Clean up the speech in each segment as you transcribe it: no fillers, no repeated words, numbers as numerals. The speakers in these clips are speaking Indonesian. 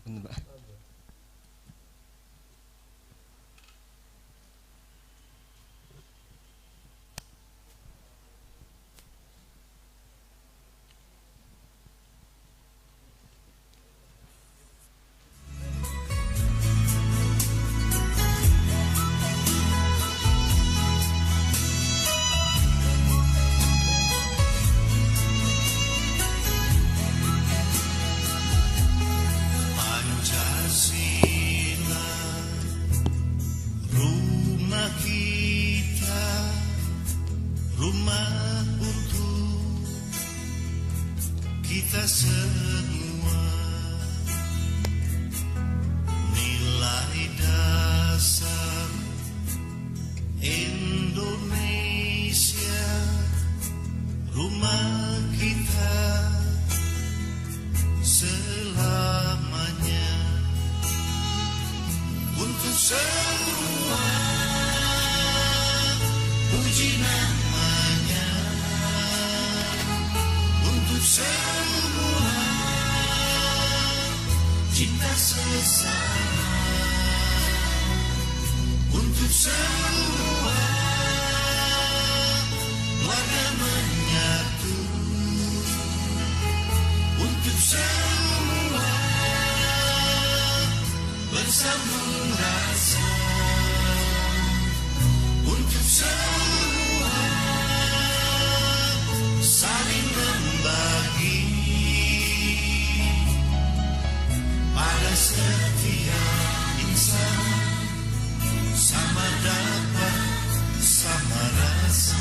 Mbak. Pancasila, rumah kita, rumah untuk kita semua. Nilai dasar Indonesia, rumah kita selamanya. Untuk semua puji namanya, untuk semua cinta sesama, untuk semua warga menyatu, untuk semua bersambung rasa, untuk semua saling membagi pada setiap insan, sama dapat sama rasa.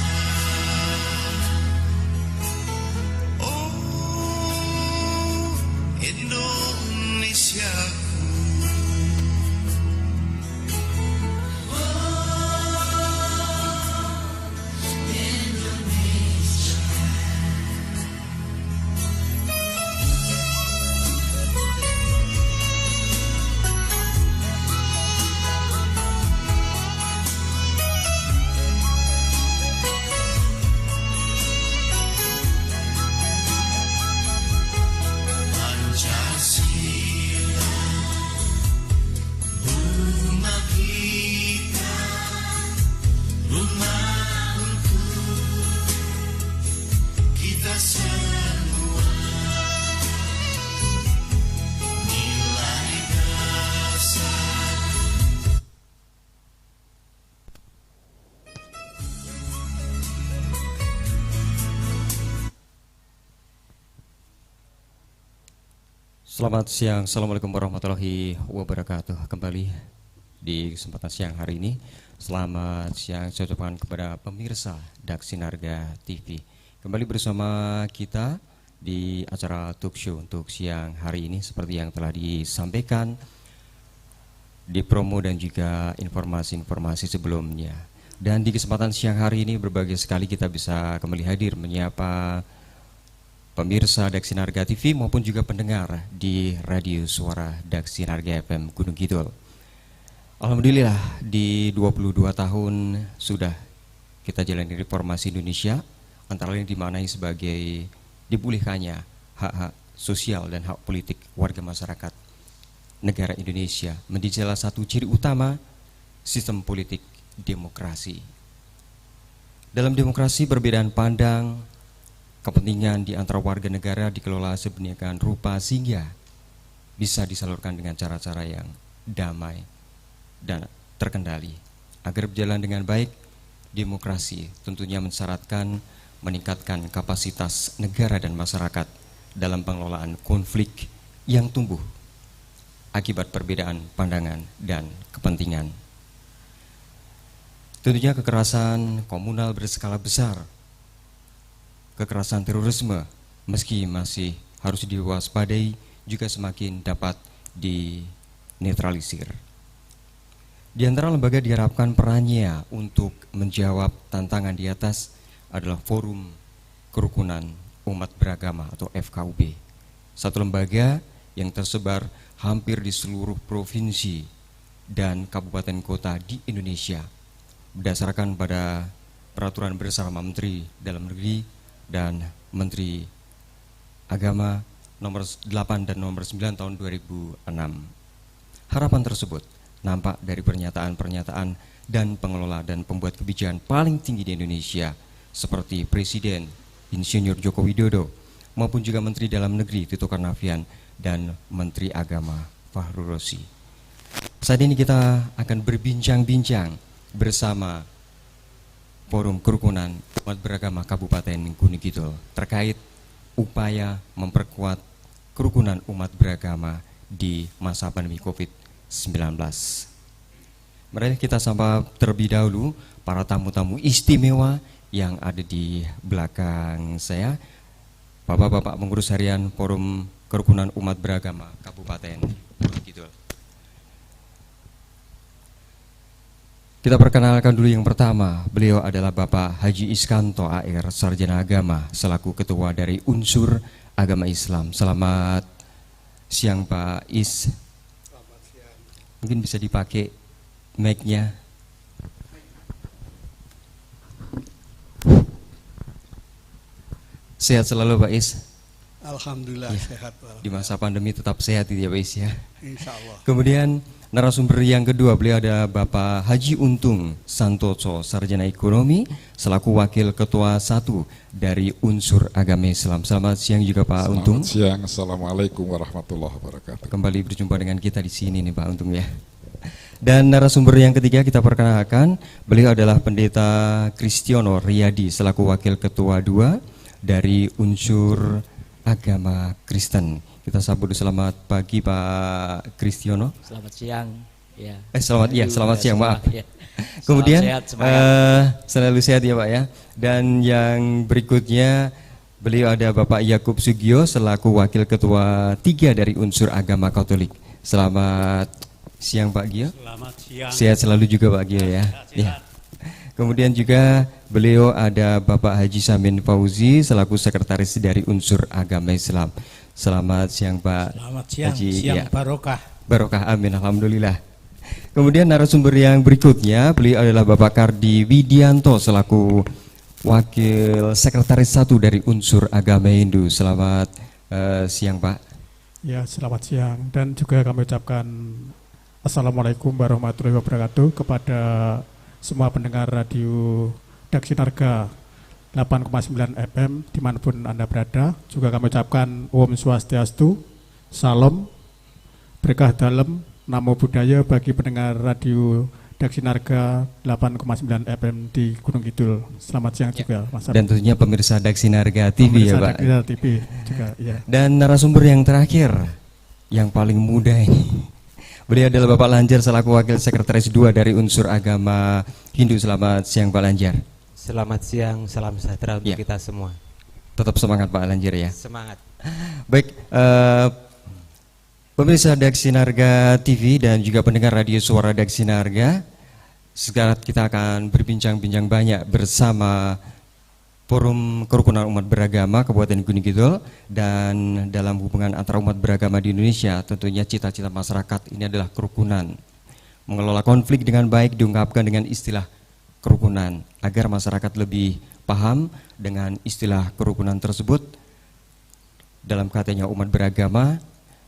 Oh Indonesia, Pancasila, rumah kita, rumah untuk kita semua. Nilai dasar Selamat siang, Assalamualaikum warahmatullahi wabarakatuh. Kembali di kesempatan siang hari ini, selamat siang saya ucapkan kepada pemirsa Daksinarga TV. Kembali bersama kita di acara talk show untuk siang hari ini, seperti yang telah disampaikan di promo dan juga informasi-informasi sebelumnya. Dan di kesempatan siang hari ini berbagai sekali kita bisa kembali hadir menyapa pemirsa Daksinarga TV maupun juga pendengar di radio suara Daksinarga FM Gunung Kidul. Alhamdulillah di 22 tahun sudah kita jalani reformasi Indonesia, antara lain dimaknai sebagai dipulihkannya hak-hak sosial dan hak politik warga masyarakat negara Indonesia menjadi salah satu ciri utama sistem politik demokrasi. Dalam demokrasi perbedaan pandang, kepentingan di antara warga negara dikelola sedemikian rupa sehingga bisa disalurkan dengan cara-cara yang damai dan terkendali. Agar berjalan dengan baik, demokrasi tentunya mensyaratkan meningkatkan kapasitas negara dan masyarakat dalam pengelolaan konflik yang tumbuh akibat perbedaan pandangan dan kepentingan. Tentunya kekerasan komunal berskala besar, kekerasan terorisme meski masih harus diwaspadai juga semakin dapat dinetralisir. Di antara lembaga diharapkan perannya untuk menjawab tantangan di atas adalah Forum Kerukunan Umat Beragama atau FKUB. Satu lembaga yang tersebar hampir di seluruh provinsi dan kabupaten kota di Indonesia berdasarkan pada peraturan bersama Menteri Dalam Negeri dan Menteri Agama nomor 8 dan nomor 9 tahun 2006. Harapan tersebut nampak dari pernyataan-pernyataan dan pengelola dan pembuat kebijakan paling tinggi di Indonesia seperti Presiden Insinyur Joko Widodo maupun juga Menteri Dalam Negeri Tito Karnavian dan Menteri Agama Fahru Rosi. Saat ini kita akan berbincang-bincang bersama Forum Kerukunan Umat Beragama Kabupaten Gunung Kidul terkait upaya memperkuat kerukunan umat beragama di masa pandemi COVID-19. Mari kita sapa terlebih dahulu para tamu-tamu istimewa yang ada di belakang saya, Bapak-bapak pengurus harian Forum Kerukunan Umat Beragama Kabupaten Gunung Kidul. Kita perkenalkan dulu yang pertama, beliau adalah Bapak Haji Iskanto AR, Sarjana Agama, selaku Ketua dari Unsur Agama Islam. Selamat siang Pak Is. Selamat siang. Mungkin bisa dipakai mic-nya. Sehat selalu Pak Is. Alhamdulillah Ya, sehat. Di masa pandemi tetap sehat ya Pak Is ya. Insya Allah. Kemudian narasumber yang kedua, beliau ada Bapak Haji Untung Santoso, Sarjana Ekonomi, selaku Wakil Ketua 1 dari Unsur Agama Islam. Selamat siang juga Pak Untung. Selamat siang, Assalamualaikum warahmatullahi wabarakatuh. Kembali berjumpa dengan kita di sini nih Pak Untung ya. Dan narasumber yang ketiga kita perkenalkan, beliau adalah Pendeta Kristiono Riyadi, selaku Wakil Ketua 2 dari Unsur Agama Kristen. Kita sambut selamat pagi Pak Kristiono. Selamat siang. Ya. Selamat siang, maaf. Ya. Kemudian Salam sehat, semangat. selalu sehat ya Pak ya. Dan yang berikutnya beliau ada Bapak Yakub Sugio selaku Wakil Ketua 3 dari Unsur Agama Katolik. Selamat siang Pak Gio. Selamat siang. Sehat selalu juga Pak Gio ya. Ya. Kemudian juga beliau ada Bapak Haji Samin Fauzi selaku Sekretaris dari Unsur Agama Islam. Selamat siang Pak Selamat siang. Haji. Siang Ya. barokah. Barokah, amin, alhamdulillah. Kemudian narasumber yang berikutnya, beliau adalah Bapak Kardi Widianto selaku Wakil Sekretaris 1 dari Unsur Agama Hindu. Selamat siang Pak. Ya, selamat siang. Dan juga kami ucapkan Assalamualaikum warahmatullahi wabarakatuh kepada semua pendengar radio Daksinarga 8,9 FM dimanapun Anda berada. Juga kami ucapkan Om Swastiastu, Salam, Berkah Dalem, Namo Buddhaya bagi pendengar radio Daksinarga 8,9 FM di Gunung Kidul. Selamat siang juga Mas Arif. Dan tentunya pemirsa Daksinarga TV Pemirsa ya Pak. Daksinarga TV juga ya. Dan narasumber yang terakhir, yang paling muda ini, beliau adalah Bapak Lanjar selaku Wakil Sekretaris 2 dari Unsur Agama Hindu. Selamat siang Pak Lanjar. Selamat siang, salam sejahtera untuk Ya. kita semua. Tetap semangat Pak Lanjar ya. Semangat. Baik, pemirsa Daksinarga TV dan juga pendengar radio Suara Daksinarga, sekarang kita akan berbincang-bincang banyak bersama Forum Kerukunan Umat Beragama Kabupaten Gunung Kidul. Dan dalam hubungan antara umat beragama di Indonesia, tentunya cita-cita masyarakat ini adalah kerukunan. Mengelola konflik dengan baik diungkapkan dengan istilah kerukunan, agar masyarakat lebih paham dengan istilah kerukunan tersebut. Dalam katanya umat beragama,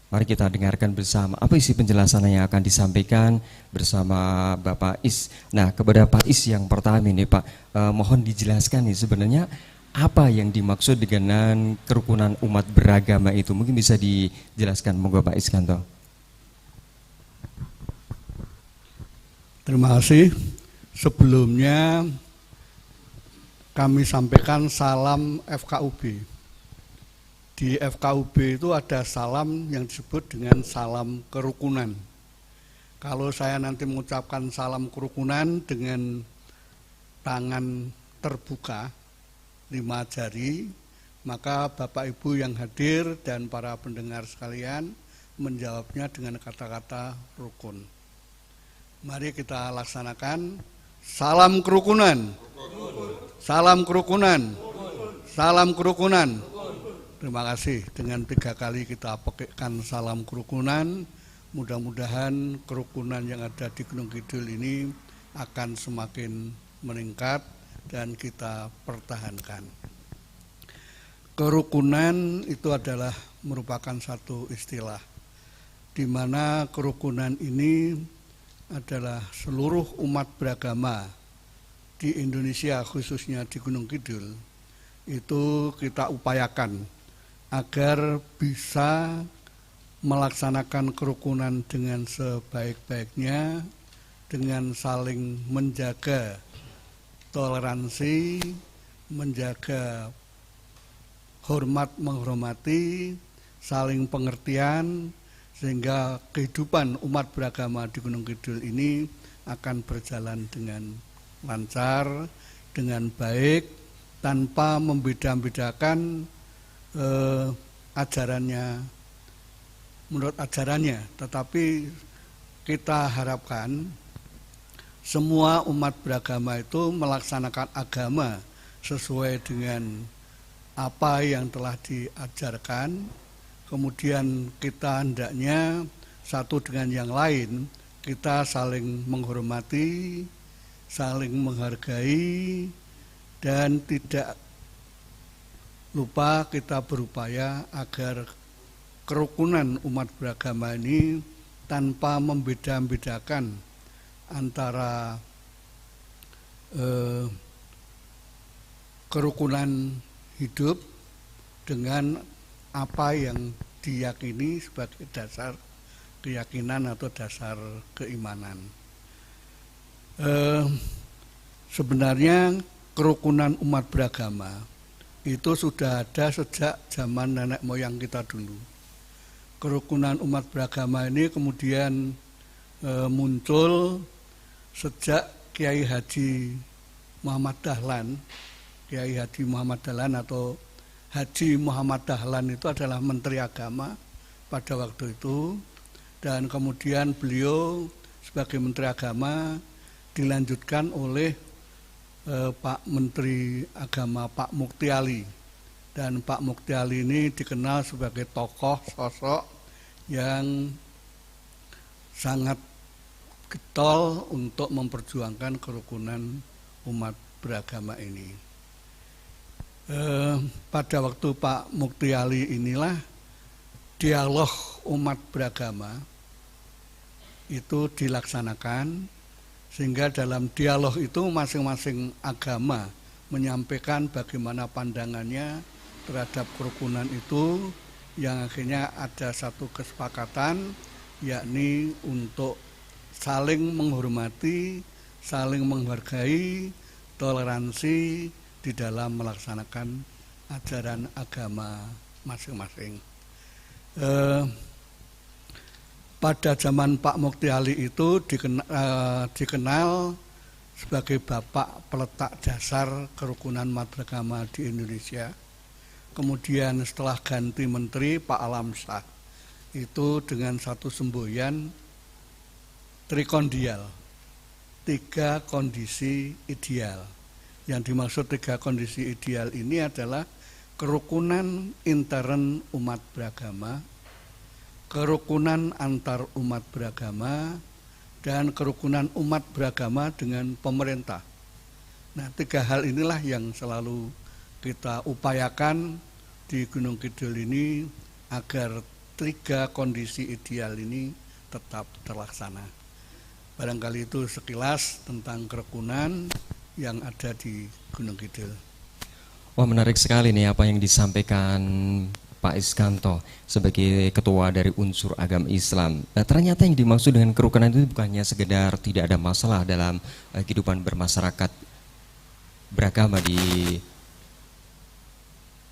mari kita dengarkan bersama apa isi penjelasan yang akan disampaikan bersama Bapak Is. Nah, kepada Pak Is yang pertama ini Pak, mohon dijelaskan nih sebenarnya apa yang dimaksud dengan kerukunan umat beragama itu. Mungkin bisa dijelaskan, monggo Pak Iskanto. Terima kasih. Sebelumnya kami sampaikan salam FKUB. Di FKUB itu ada salam yang disebut dengan salam kerukunan. Kalau saya nanti mengucapkan salam kerukunan dengan tangan terbuka 5 jari, maka Bapak Ibu yang hadir dan para pendengar sekalian menjawabnya dengan kata-kata rukun. Mari kita laksanakan salam kerukunan. Salam kerukunan. Salam kerukunan. Terima kasih. Dengan 3 kali kita pakaikan salam kerukunan, mudah-mudahan kerukunan yang ada di Gunung Kidul ini akan semakin meningkat dan kita pertahankan. Kerukunan itu adalah merupakan satu istilah di mana kerukunan ini adalah seluruh umat beragama di Indonesia, khususnya di Gunung Kidul, itu kita upayakan agar bisa melaksanakan kerukunan dengan sebaik-baiknya, dengan saling menjaga toleransi, menjaga hormat menghormati, saling pengertian, sehingga kehidupan umat beragama di Gunung Kidul ini akan berjalan dengan lancar, dengan baik, tanpa membeda-bedakan ajarannya, menurut ajarannya. Tetapi kita harapkan semua umat beragama itu melaksanakan agama sesuai dengan apa yang telah diajarkan. Kemudian kita hendaknya satu dengan yang lain, kita saling menghormati, saling menghargai, dan tidak lupa kita berupaya agar kerukunan umat beragama ini tanpa membeda-bedakan antara kerukunan hidup dengan apa yang diyakini sebagai dasar keyakinan atau dasar keimanan. Sebenarnya kerukunan umat beragama itu sudah ada sejak zaman nenek moyang kita dulu. Kerukunan umat beragama ini kemudian muncul sejak Kiai Haji Muhammad Dahlan. Kiai Haji Muhammad Dahlan atau Haji Muhammad Dahlan itu adalah Menteri Agama pada waktu itu, dan kemudian beliau sebagai Menteri Agama dilanjutkan oleh Pak Menteri Agama Pak Mukti Ali, dan Pak Mukti Ali ini dikenal sebagai tokoh sosok yang sangat getol untuk memperjuangkan kerukunan umat beragama ini. Pada waktu Pak Mukti Ali inilah dialog umat beragama itu dilaksanakan, sehingga dalam dialog itu masing-masing agama menyampaikan bagaimana pandangannya terhadap kerukunan itu, yang akhirnya ada satu kesepakatan, yakni untuk saling menghormati, saling menghargai, toleransi di dalam melaksanakan ajaran agama masing-masing. Pada zaman Pak Mukti Ali itu dikenal sebagai bapak peletak dasar kerukunan umat beragama di Indonesia. Kemudian setelah ganti menteri Pak Alamsyah itu dengan satu semboyan trikondial, 3 kondisi ideal. Yang dimaksud 3 kondisi ideal ini adalah kerukunan intern umat beragama, kerukunan antar umat beragama, dan kerukunan umat beragama dengan pemerintah. Nah, 3 hal inilah yang selalu kita upayakan di Gunung Kidul ini agar 3 kondisi ideal ini tetap terlaksana. Barangkali itu sekilas tentang kerukunan yang ada di Gunung Kidul. Wah, menarik sekali nih apa yang disampaikan Pak Iskanto sebagai ketua dari unsur agama Islam. Nah, ternyata yang dimaksud dengan kerukunan itu bukannya sekedar tidak ada masalah dalam kehidupan bermasyarakat beragama di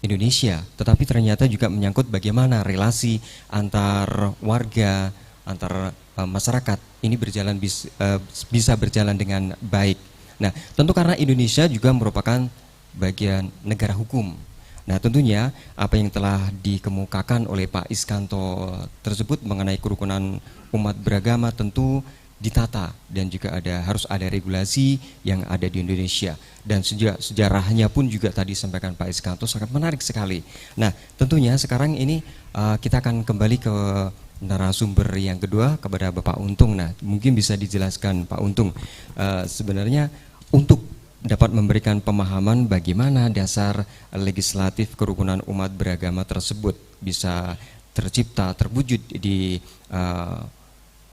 Indonesia, tetapi ternyata juga menyangkut bagaimana relasi antar warga, antar masyarakat ini bisa berjalan dengan baik. Nah, tentu karena Indonesia juga merupakan bagian negara hukum. Nah, tentunya apa yang telah dikemukakan oleh Pak Iskanto tersebut mengenai kerukunan umat beragama tentu ditata, dan juga harus ada regulasi yang ada di Indonesia, dan sejarahnya pun juga tadi sampaikan Pak Iskanto sangat menarik sekali. Nah, tentunya sekarang ini kita akan kembali ke narasumber yang kedua, kepada Bapak Untung. Nah, mungkin bisa dijelaskan Pak Untung, sebenarnya untuk dapat memberikan pemahaman bagaimana dasar legislatif kerukunan umat beragama tersebut bisa tercipta, terwujud di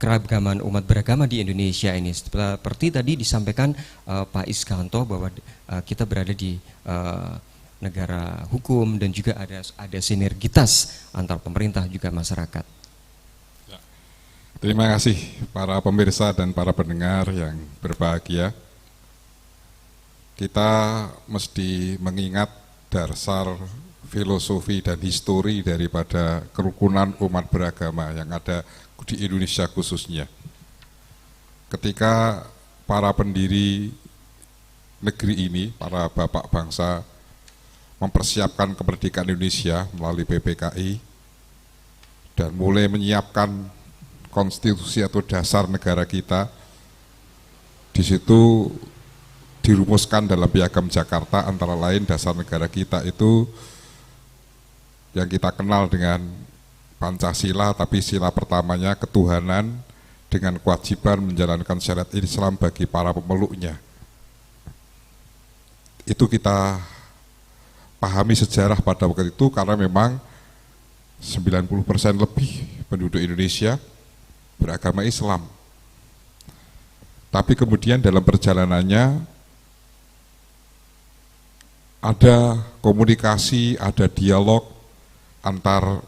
keragaman umat beragama di Indonesia ini. Seperti tadi disampaikan Pak Iskanto bahwa kita berada di negara hukum dan juga ada sinergitas antar pemerintah juga masyarakat. Terima kasih para pemirsa dan para pendengar yang berbahagia. Kita mesti mengingat dasar filosofi dan histori daripada kerukunan umat beragama yang ada di Indonesia khususnya. Ketika para pendiri negeri ini, para bapak bangsa mempersiapkan kemerdekaan Indonesia melalui PPKI dan mulai menyiapkan konstitusi atau dasar negara kita, di situ dirumuskan dalam Piagam Jakarta antara lain dasar negara kita itu yang kita kenal dengan Pancasila, tapi sila pertamanya ketuhanan dengan kewajiban menjalankan syariat Islam bagi para pemeluknya. Itu kita pahami sejarah pada waktu itu karena memang 90% lebih penduduk Indonesia beragama Islam. Tapi kemudian dalam perjalanannya ada komunikasi, ada dialog antar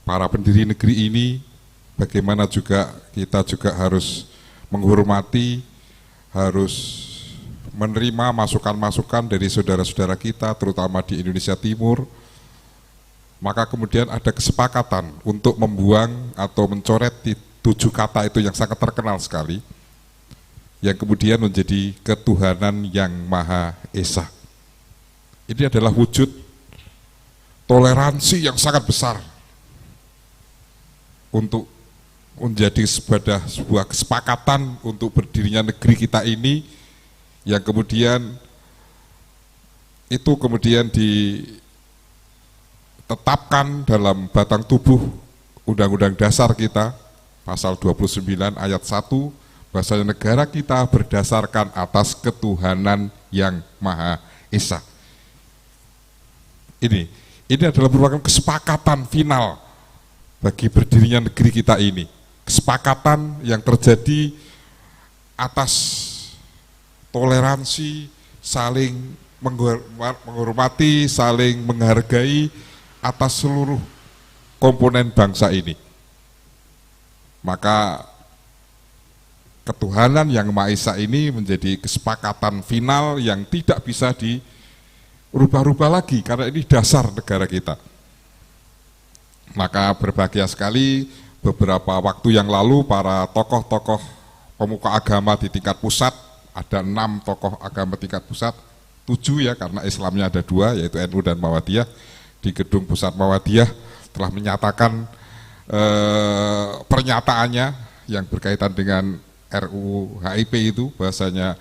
para pendiri negeri ini, bagaimana juga kita juga harus menghormati, harus menerima masukan-masukan dari saudara-saudara kita, terutama di Indonesia Timur. Maka kemudian ada kesepakatan untuk membuang atau mencoret 7 kata itu yang sangat terkenal sekali, yang kemudian menjadi ketuhanan yang Maha Esa. Ini adalah wujud toleransi yang sangat besar untuk menjadi sebuah kesepakatan untuk berdirinya negeri kita ini, yang kemudian itu kemudian ditetapkan dalam batang tubuh Undang-Undang Dasar kita, pasal 29 ayat 1, bahwasanya negara kita berdasarkan atas ketuhanan yang Maha Esa. Ini adalah merupakan kesepakatan final bagi berdirinya negeri kita ini. Kesepakatan yang terjadi atas toleransi, saling menghormati, saling menghargai atas seluruh komponen bangsa ini. Maka ketuhanan yang Maha Esa ini menjadi kesepakatan final yang tidak bisa dirubah-rubah lagi karena ini dasar negara kita. Maka berbahagia sekali beberapa waktu yang lalu para tokoh-tokoh pemuka agama di tingkat pusat, ada 6 tokoh agama tingkat pusat, 7 ya karena Islamnya ada 2 yaitu NU dan Muhammadiyah, di gedung pusat Muhammadiyah telah menyatakan pernyataannya yang berkaitan dengan RUU HIP itu, bahasanya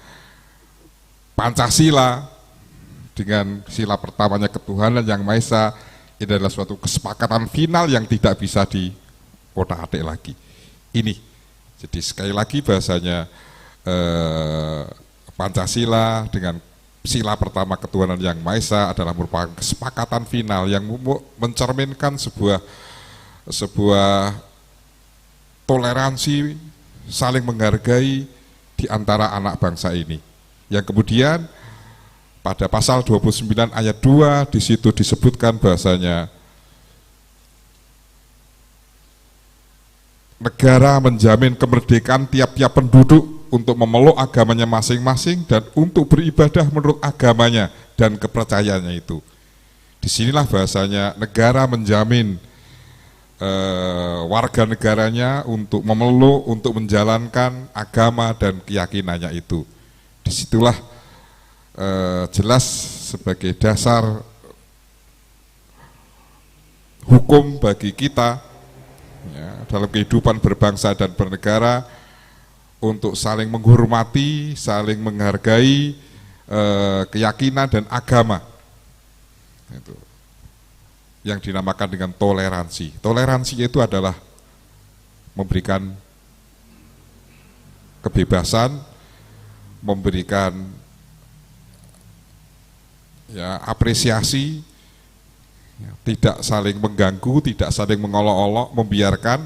Pancasila dengan sila pertamanya ketuhanan yang Maha Esa, ini adalah suatu kesepakatan final yang tidak bisa diotak-atik lagi. Ini, jadi sekali lagi bahasanya Pancasila dengan sila pertama ketuhanan yang Maha Esa adalah merupakan kesepakatan final yang mencerminkan sebuah toleransi, saling menghargai di antara anak bangsa ini. Yang kemudian pada pasal 29 ayat 2 di situ disebutkan bahasanya negara menjamin kemerdekaan tiap-tiap penduduk untuk memeluk agamanya masing-masing dan untuk beribadah menurut agamanya dan kepercayaannya itu. Disinilah bahasanya negara menjamin warga negaranya untuk memeluk, untuk menjalankan agama dan keyakinannya itu. Disitulah jelas sebagai dasar hukum bagi kita ya, dalam kehidupan berbangsa dan bernegara untuk saling menghormati, saling menghargai keyakinan dan agama. Itu yang dinamakan dengan toleransi. Toleransi itu adalah memberikan kebebasan, memberikan ya apresiasi, ya, tidak saling mengganggu, tidak saling mengolok-olok, membiarkan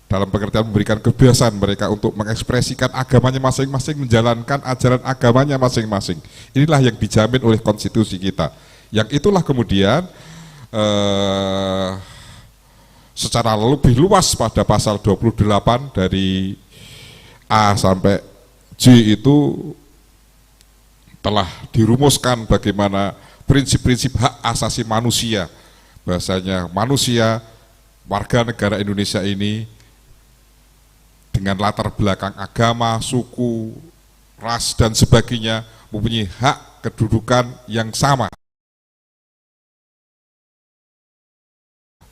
dalam pengertian memberikan kebebasan mereka untuk mengekspresikan agamanya masing-masing, menjalankan ajaran agamanya masing-masing. Inilah yang dijamin oleh konstitusi kita. Yang itulah kemudian secara lebih luas pada pasal 28 dari A sampai J itu telah dirumuskan bagaimana prinsip-prinsip hak asasi manusia. Bahasanya manusia, warga negara Indonesia ini dengan latar belakang agama, suku, ras, dan sebagainya mempunyai hak kedudukan yang sama.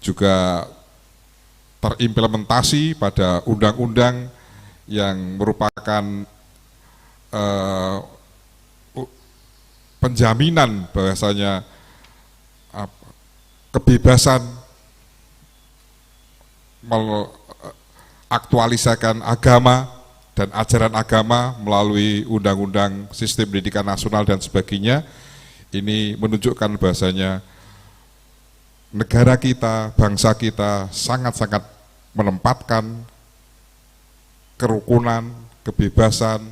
Juga terimplementasi pada undang-undang yang merupakan penjaminan bahwasanya kebebasan aktualisasikan agama dan ajaran agama melalui undang-undang sistem pendidikan nasional dan sebagainya. Ini menunjukkan bahasanya negara kita, bangsa kita sangat-sangat menempatkan kerukunan, kebebasan,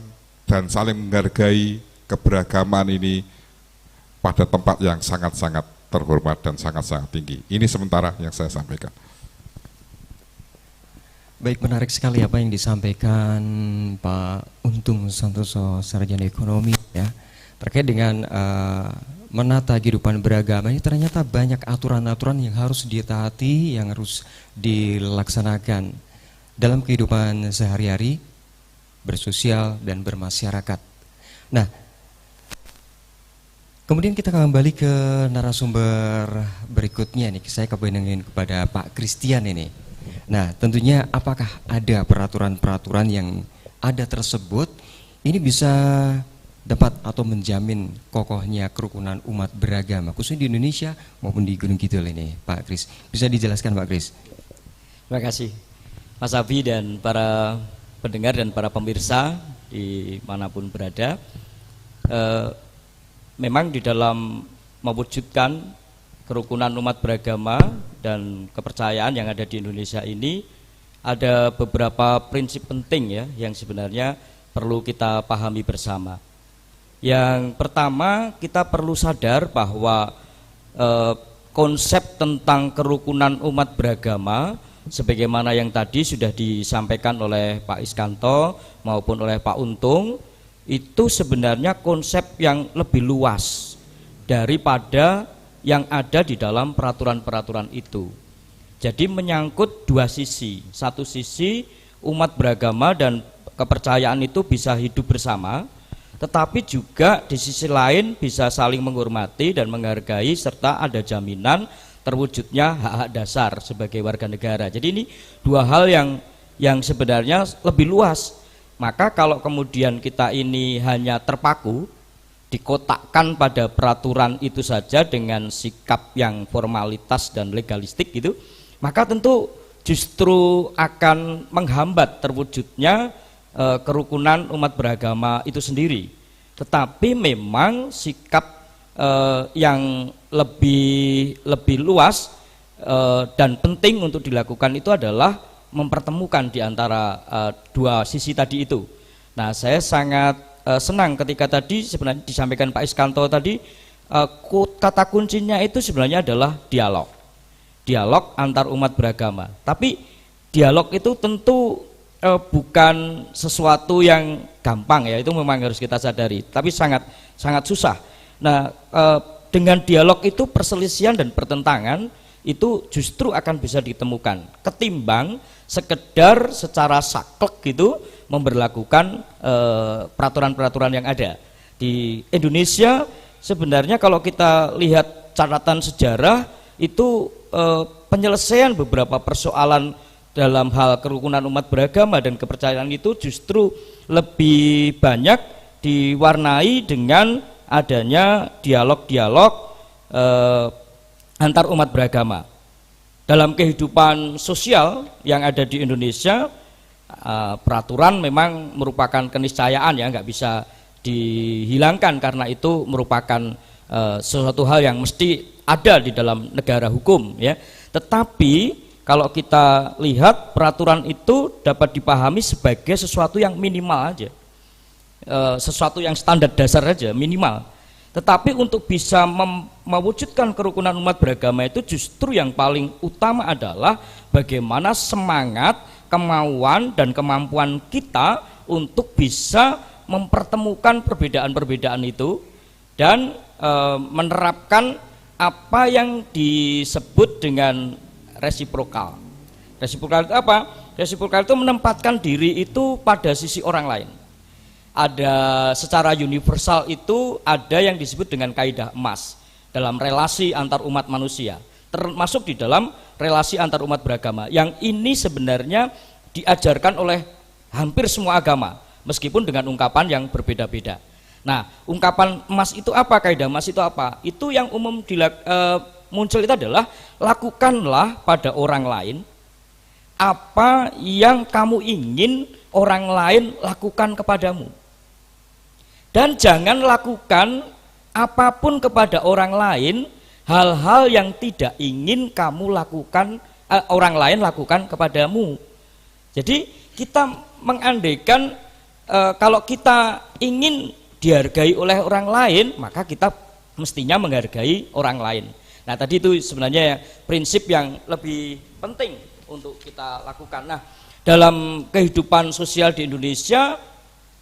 dan saling menghargai keberagaman ini pada tempat yang sangat-sangat terhormat dan sangat-sangat tinggi. Ini sementara yang saya sampaikan. Baik, menarik sekali apa yang disampaikan Pak Untung Santoso, sarjana ekonomi ya, terkait dengan menata kehidupan beragama ini. Ternyata banyak aturan-aturan yang harus ditaati, yang harus dilaksanakan dalam kehidupan sehari-hari, bersosial dan bermasyarakat. Nah, kemudian kita kembali ke narasumber berikutnya nih. Saya kembali kepada Pak Christian ini. Nah, tentunya apakah ada peraturan-peraturan yang ada tersebut ini bisa dapat atau menjamin kokohnya kerukunan umat beragama khususnya di Indonesia maupun di Gunung Kidul ini, Pak Kris? Bisa dijelaskan, Pak Kris? Terima kasih Mas Abi dan para pendengar dan para pemirsa dimanapun berada. Memang di dalam mewujudkan kerukunan umat beragama dan kepercayaan yang ada di Indonesia ini ada beberapa prinsip penting ya yang sebenarnya perlu kita pahami bersama. Yang pertama, kita perlu sadar bahwa konsep tentang kerukunan umat beragama sebagaimana yang tadi sudah disampaikan oleh Pak Iskanto maupun oleh Pak Untung, itu sebenarnya konsep yang lebih luas daripada yang ada di dalam peraturan-peraturan itu. Jadi menyangkut dua sisi. Satu sisi umat beragama dan kepercayaan itu bisa hidup bersama, tetapi juga di sisi lain bisa saling menghormati dan menghargai serta ada jaminan terwujudnya hak-hak dasar sebagai warga negara. Jadi ini dua hal yang sebenarnya lebih luas. Maka kalau kemudian kita ini hanya terpaku dikotakkan pada peraturan itu saja dengan sikap yang formalitas dan legalistik gitu, maka tentu justru akan menghambat terwujudnya kerukunan umat beragama itu sendiri. Tetapi memang sikap yang lebih luas dan penting untuk dilakukan itu adalah mempertemukan di antara dua sisi tadi itu. Nah, saya sangat senang ketika tadi sebenarnya disampaikan Pak Iskanto tadi, kata kuncinya itu sebenarnya adalah dialog antar umat beragama. Tapi dialog itu tentu bukan sesuatu yang gampang ya, itu memang harus kita sadari, tapi sangat susah. Nah, dengan dialog itu perselisihan dan pertentangan itu justru akan bisa ditemukan ketimbang sekedar secara saklek gitu memberlakukan peraturan-peraturan yang ada. Di Indonesia sebenarnya kalau kita lihat catatan sejarah itu penyelesaian beberapa persoalan dalam hal kerukunan umat beragama dan kepercayaan itu justru lebih banyak diwarnai dengan adanya dialog-dialog antar umat beragama. Dalam kehidupan sosial yang ada di Indonesia, peraturan memang merupakan keniscayaan ya, nggak bisa dihilangkan karena itu merupakan sesuatu hal yang mesti ada di dalam negara hukum ya. Tetapi kalau kita lihat peraturan itu dapat dipahami sebagai sesuatu yang minimal aja, sesuatu yang standar dasar aja, minimal. Tetapi untuk bisa mewujudkan kerukunan umat beragama itu justru yang paling utama adalah bagaimana semangat, kemauan dan kemampuan kita untuk bisa mempertemukan perbedaan-perbedaan itu dan menerapkan apa yang disebut dengan resiprokal. Resiprokal itu apa? Resiprokal itu menempatkan diri itu pada sisi orang lain. Ada secara universal itu ada yang disebut dengan kaidah emas dalam relasi antar umat manusia, termasuk di dalam relasi antar umat beragama. Yang ini sebenarnya diajarkan oleh hampir semua agama, meskipun dengan ungkapan yang berbeda-beda. Nah, ungkapan emas itu apa? Kaidah emas itu apa? Itu yang umum muncul itu adalah lakukanlah pada orang lain apa yang kamu ingin orang lain lakukan kepadamu. Dan jangan lakukan apapun kepada orang lain hal-hal yang tidak ingin kamu lakukan, orang lain lakukan kepadamu. Jadi kita mengandaikan kalau kita ingin dihargai oleh orang lain, maka kita mestinya menghargai orang lain. Nah, tadi itu sebenarnya prinsip yang lebih penting untuk kita lakukan. Nah, dalam kehidupan sosial di Indonesia,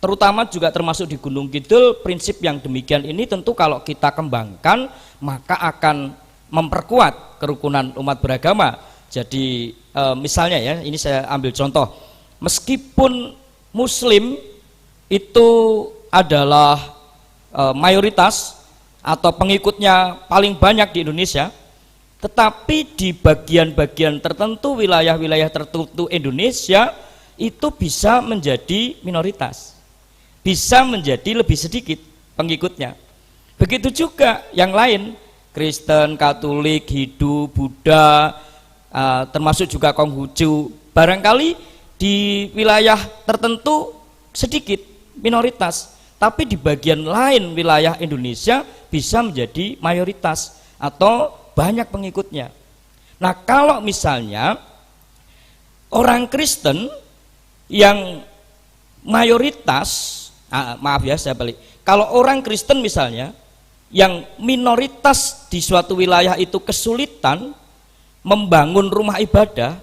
terutama juga termasuk di Gunung Kidul, prinsip yang demikian ini tentu kalau kita kembangkan maka akan memperkuat kerukunan umat beragama. Jadi misalnya ya, ini saya ambil contoh, meskipun Muslim itu adalah mayoritas atau pengikutnya paling banyak di Indonesia, tetapi di bagian-bagian tertentu, wilayah-wilayah tertentu Indonesia itu bisa menjadi minoritas, bisa menjadi lebih sedikit pengikutnya. Begitu juga yang lain, Kristen, Katolik, Hindu, Buddha, termasuk juga Konghucu, barangkali di wilayah tertentu sedikit minoritas, tapi di bagian lain wilayah Indonesia bisa menjadi mayoritas atau banyak pengikutnya. Nah, kalau misalnya orang Kristen yang mayoritas, maaf ya saya balik, kalau orang Kristen misalnya yang minoritas di suatu wilayah itu kesulitan membangun rumah ibadah,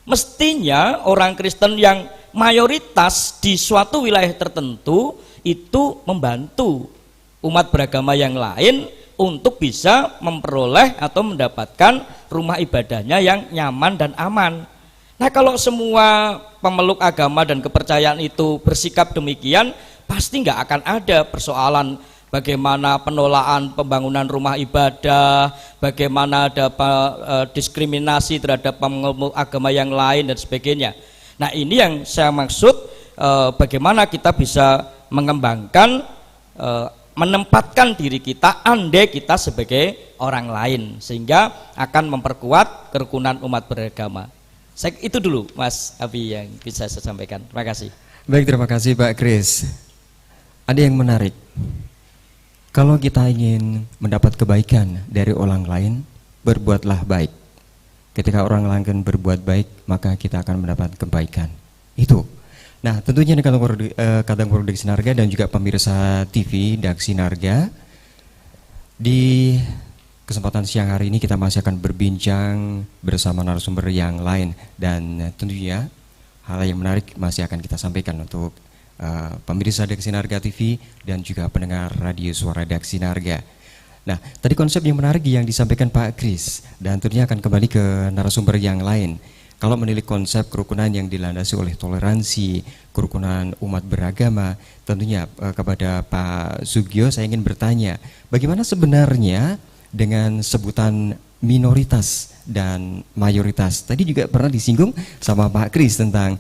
mestinya orang Kristen yang mayoritas di suatu wilayah tertentu itu membantu umat beragama yang lain untuk bisa memperoleh atau mendapatkan rumah ibadahnya yang nyaman dan aman. Nah, kalau semua pemeluk agama dan kepercayaan itu bersikap demikian, pasti nggak akan ada persoalan bagaimana penolakan pembangunan rumah ibadah, bagaimana ada diskriminasi terhadap pemeluk agama yang lain dan sebagainya. Nah, ini yang saya maksud, bagaimana kita bisa mengembangkan, menempatkan diri kita, andai kita sebagai orang lain, sehingga akan memperkuat kerukunan umat beragama. Itu dulu Mas Abi yang bisa saya sampaikan. Terima kasih. Baik, terima kasih Pak Kris. Ada yang menarik. Kalau kita ingin mendapat kebaikan dari orang lain, berbuatlah baik. Ketika orang lain akan berbuat baik, maka kita akan mendapat kebaikan. Itu. Nah, tentunya di Kadang Produksi Narga dan juga pemirsa TV Daksi Narga, di kesempatan siang hari ini kita masih akan berbincang bersama narasumber yang lain, dan tentunya hal yang menarik masih akan kita sampaikan untuk pemirsa Daksi Narga TV dan juga pendengar radio suara Daksi Narga. Nah, tadi konsep yang menarik yang disampaikan Pak Kris, dan tentunya akan kembali ke narasumber yang lain. Kalau menilik konsep kerukunan yang dilandasi oleh toleransi, kerukunan umat beragama, tentunya kepada Pak Sugio saya ingin bertanya, bagaimana sebenarnya dengan sebutan minoritas dan mayoritas? Tadi juga pernah disinggung sama Pak Kris tentang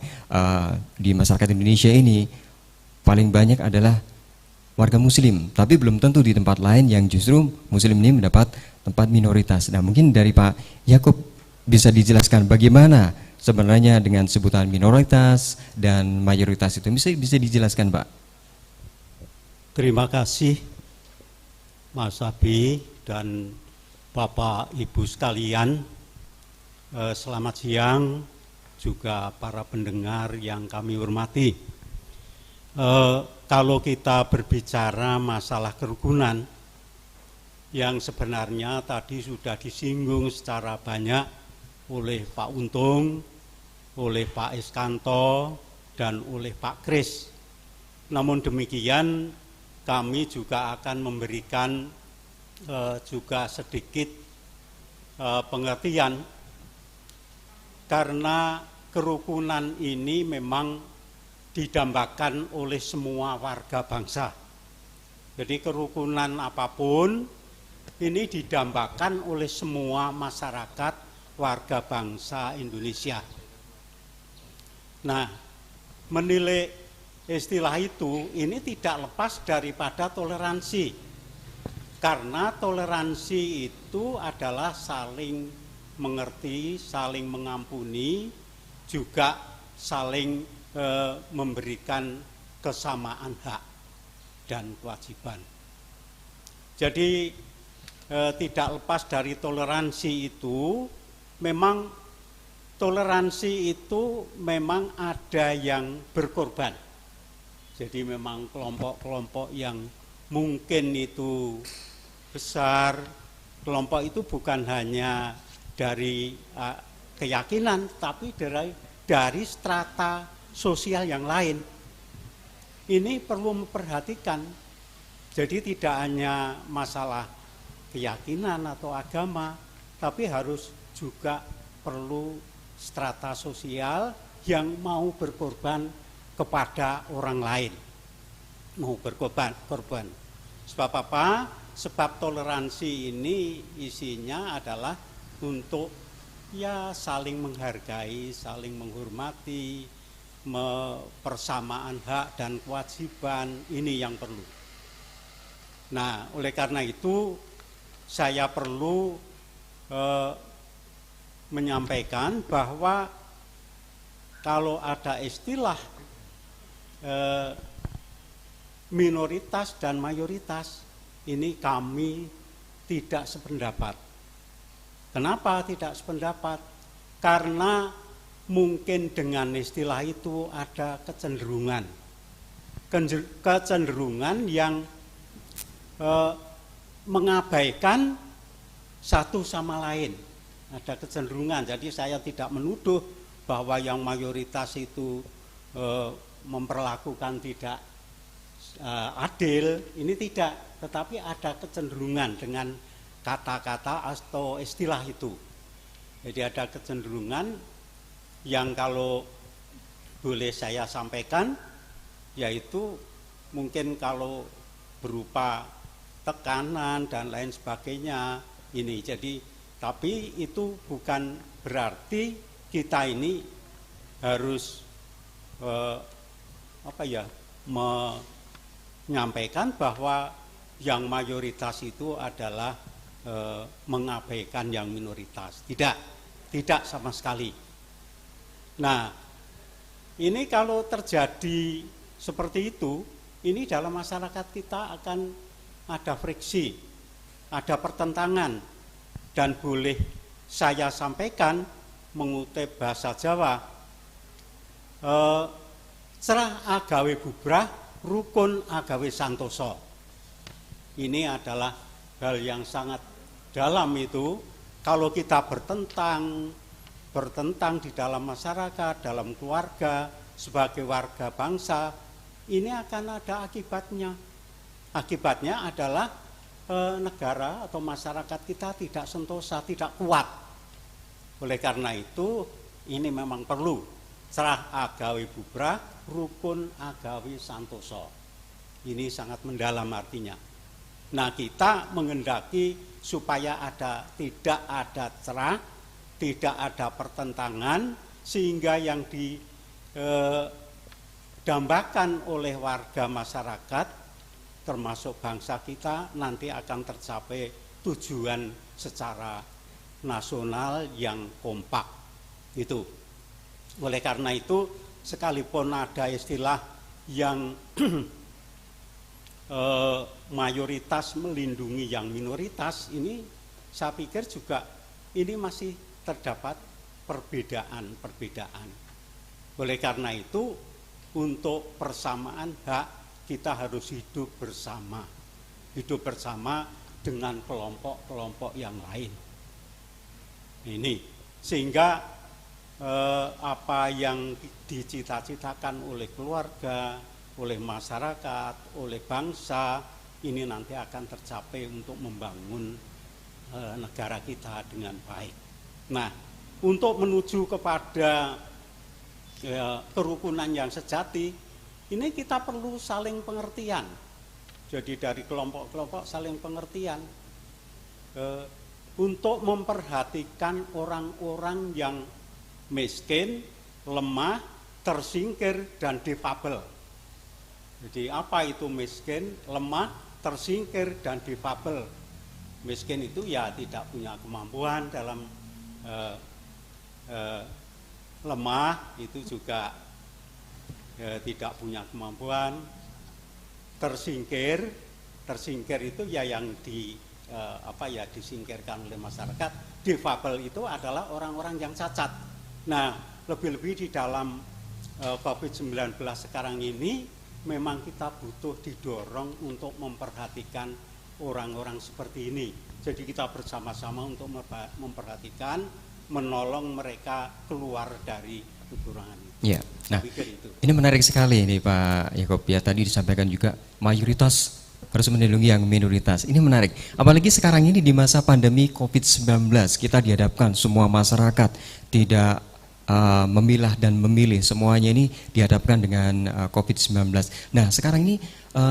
di masyarakat Indonesia ini paling banyak adalah warga muslim, tapi belum tentu di tempat lain yang justru muslim ini mendapat tempat minoritas. Nah, mungkin dari Pak Yakub bisa dijelaskan bagaimana sebenarnya dengan sebutan minoritas dan mayoritas itu bisa dijelaskan, Pak? Terima kasih Mas Abi dan Bapak Ibu sekalian, selamat siang juga para pendengar yang kami hormati. Kalau kita berbicara masalah kerukunan yang sebenarnya tadi sudah disinggung secara banyak oleh Pak Untung, oleh Pak Iskanto, dan oleh Pak Kris. Namun demikian kami juga akan memberikan juga sedikit pengertian, karena kerukunan ini memang didambakan oleh semua warga bangsa. Jadi kerukunan apapun ini didambakan oleh semua masyarakat warga bangsa Indonesia. Nah, menilai istilah itu ini tidak lepas daripada toleransi, karena toleransi itu adalah saling mengerti, saling mengampuni, juga saling memberikan kesamaan hak dan kewajiban. Jadi tidak lepas dari toleransi itu, memang toleransi itu memang ada yang berkorban. Jadi memang kelompok-kelompok yang mungkin itu besar, kelompok itu bukan hanya dari keyakinan, tapi dari strata sosial yang lain. Ini perlu memperhatikan. Jadi tidak hanya masalah keyakinan atau agama, tapi harus juga perlu strata sosial yang mau berkorban kepada orang lain, mau berkorban. Sebab apa? Sebab toleransi ini isinya adalah untuk ya saling menghargai, saling menghormati, persamaan hak dan kewajiban, ini yang perlu. Nah, oleh karena itu saya perlu menyampaikan bahwa kalau ada istilah minoritas dan mayoritas, ini kami tidak sependapat. Kenapa tidak sependapat? Karena mungkin dengan istilah itu ada kecenderungan yang mengabaikan satu sama lain. Ada kecenderungan. Jadi saya tidak menuduh bahwa yang mayoritas itu memperlakukan tidak adil. Ini tidak, tetapi ada kecenderungan dengan kata-kata atau istilah itu. Jadi ada kecenderungan yang kalau boleh saya sampaikan, yaitu mungkin kalau berupa tekanan dan lain sebagainya ini. Jadi tapi itu bukan berarti kita ini harus menyampaikan bahwa yang mayoritas itu adalah mengabaikan yang minoritas. Tidak sama sekali. Nah, ini kalau terjadi seperti itu, ini dalam masyarakat kita akan ada friksi, ada pertentangan, dan boleh saya sampaikan mengutip bahasa Jawa, cerah agawe bubrah, rukun agawe santoso. Ini adalah hal yang sangat dalam itu. Kalau kita bertentang di dalam masyarakat, dalam keluarga, sebagai warga bangsa, ini akan ada akibatnya. Akibatnya adalah negara atau masyarakat kita tidak sentosa, tidak kuat. Oleh karena itu, ini memang perlu cerah agawe bubrah, rukun agawe santoso. Ini sangat mendalam artinya. Nah, kita menghendaki supaya tidak ada cerah, tidak ada pertentangan, sehingga yang didambakan oleh warga masyarakat termasuk bangsa kita nanti akan tercapai tujuan secara nasional yang kompak itu. Oleh karena itu, sekalipun ada istilah yang mayoritas melindungi yang minoritas, ini saya pikir juga ini masih terdapat perbedaan-perbedaan. Oleh karena itu, untuk persamaan hak kita harus hidup bersama dengan kelompok-kelompok yang lain. Ini sehingga apa yang dicita-citakan oleh keluarga, oleh masyarakat, oleh bangsa, ini nanti akan tercapai untuk membangun negara kita dengan baik. Nah, untuk menuju kepada kerukunan yang sejati, ini kita perlu saling pengertian. Jadi dari kelompok-kelompok saling pengertian untuk memperhatikan orang-orang yang miskin, lemah, tersingkir, dan difabel. Jadi apa itu miskin, lemah, tersingkir, dan difabel? Miskin itu ya tidak punya kemampuan dalam lemah, itu juga tidak punya kemampuan. Tersingkir itu ya yang disingkirkan oleh masyarakat. Difabel itu adalah orang-orang yang cacat. Nah, lebih-lebih di dalam COVID-19 sekarang ini memang kita butuh didorong untuk memperhatikan orang-orang seperti ini. Jadi kita bersama-sama untuk memperhatikan, menolong mereka keluar dari kekurangan itu. Ya, nah ini menarik sekali ini Pak Yakob ya, tadi disampaikan juga mayoritas harus melindungi yang minoritas. Ini menarik, apalagi sekarang ini di masa pandemi COVID-19 kita dihadapkan semua masyarakat tidak memilah dan memilih, semuanya ini dihadapkan dengan COVID-19. Nah sekarang ini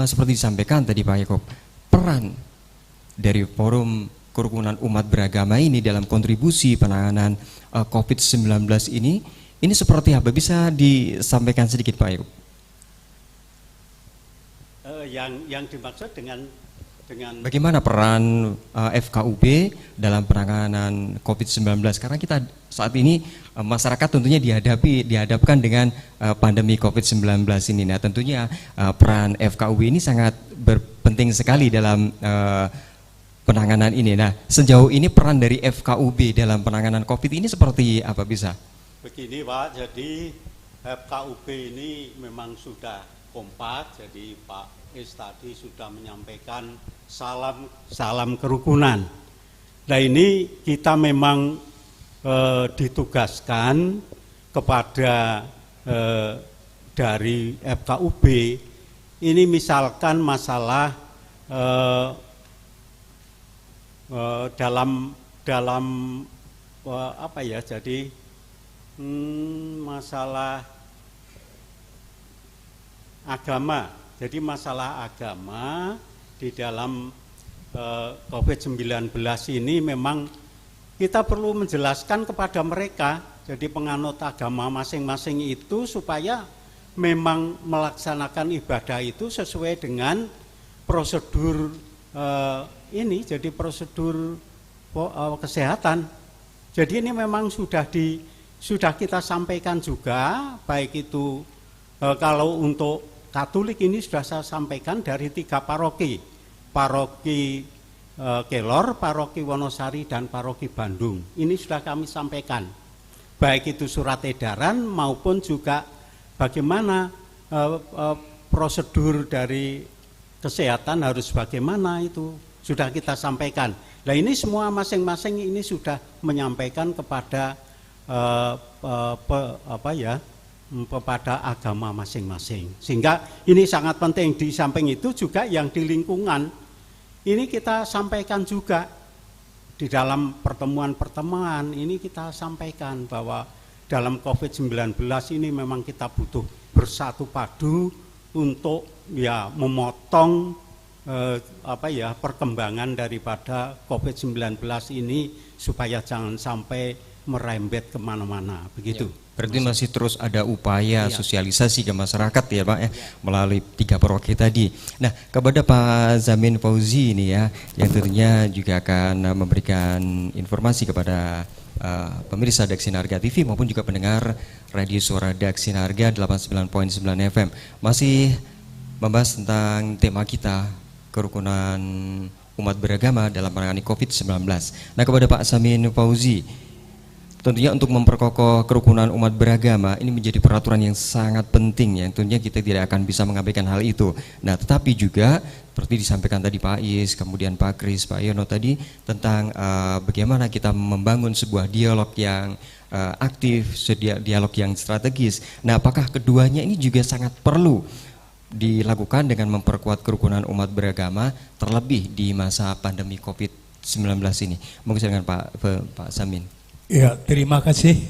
seperti disampaikan tadi Pak Yakob, peran dari Forum Kerukunan Umat Beragama ini dalam kontribusi penanganan COVID-19 ini seperti apa? Bisa disampaikan sedikit Pak Yakob? Yang dimaksud dengan bagaimana peran FKUB dalam penanganan COVID-19? Karena kita saat ini masyarakat tentunya dihadapkan dengan pandemi COVID-19 ini. Nah tentunya peran FKUB ini sangat berpenting sekali dalam penanganan ini. Nah sejauh ini peran dari FKUB dalam penanganan COVID ini seperti apa bisa? Begini Pak, jadi FKUB ini memang sudah kompak. Jadi Pak Is tadi sudah menyampaikan salam kerukunan. Nah ini kita memang ditugaskan kepada dari FKUB ini misalkan masalah dalam apa ya, jadi masalah agama. Jadi masalah agama di dalam COVID-19 ini memang kita perlu menjelaskan kepada mereka, jadi penganut agama masing-masing itu supaya memang melaksanakan ibadah itu sesuai dengan prosedur ini, jadi prosedur kesehatan. Jadi ini memang sudah kita sampaikan juga, baik itu kalau untuk Katolik ini sudah saya sampaikan dari 3 paroki, paroki Kelor, paroki Wonosari, dan paroki Bandung. Ini sudah kami sampaikan, baik itu surat edaran maupun juga bagaimana prosedur dari kesehatan harus bagaimana, itu sudah kita sampaikan. Nah ini semua masing-masing ini sudah menyampaikan kepada kepada agama masing-masing. Sehingga ini sangat penting. Di samping itu juga yang di lingkungan ini kita sampaikan juga di dalam pertemuan-pertemuan ini kita sampaikan bahwa dalam COVID-19 ini memang kita butuh bersatu padu untuk ya memotong perkembangan daripada COVID-19 ini supaya jangan sampai merembet kemana-mana, begitu. Ya. Berarti masih terus ada upaya sosialisasi ke masyarakat ya Pak ya, melalui 3 paroki tadi. Nah kepada Pak Zamin Fauzi ini ya, yang tentunya juga akan memberikan informasi kepada pemirsa Daksinarga TV maupun juga pendengar radio suara Daksinarga 89.9 FM. Masih membahas tentang tema kita, kerukunan umat beragama dalam menangani COVID-19. Nah, kepada Pak Samin Fauzi, tentunya untuk memperkokoh kerukunan umat beragama ini menjadi peraturan yang sangat penting, yang tentunya kita tidak akan bisa mengabaikan hal itu. Nah, tetapi juga seperti disampaikan tadi Pak Is, kemudian Pak Kris, Pak Yono tadi tentang bagaimana kita membangun sebuah dialog yang aktif, dialog yang strategis. Nah, apakah keduanya ini juga sangat perlu dilakukan dengan memperkuat kerukunan umat beragama terlebih di masa pandemi COVID-19 ini? Mungkin silakan Pak Samin. Ya, terima kasih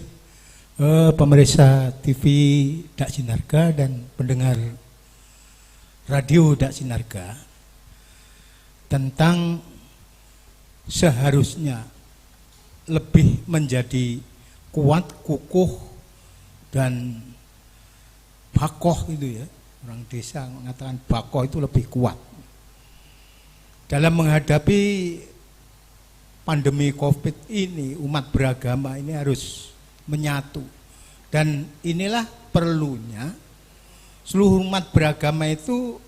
pemirsa TV Dak Sinarga dan pendengar radio Dak Sinarga tentang seharusnya lebih menjadi kuat, kukuh dan bakoh itu ya. Orang desa mengatakan bakoh itu lebih kuat dalam menghadapi pandemi COVID ini. Umat beragama ini harus menyatu, dan inilah perlunya seluruh umat beragama itu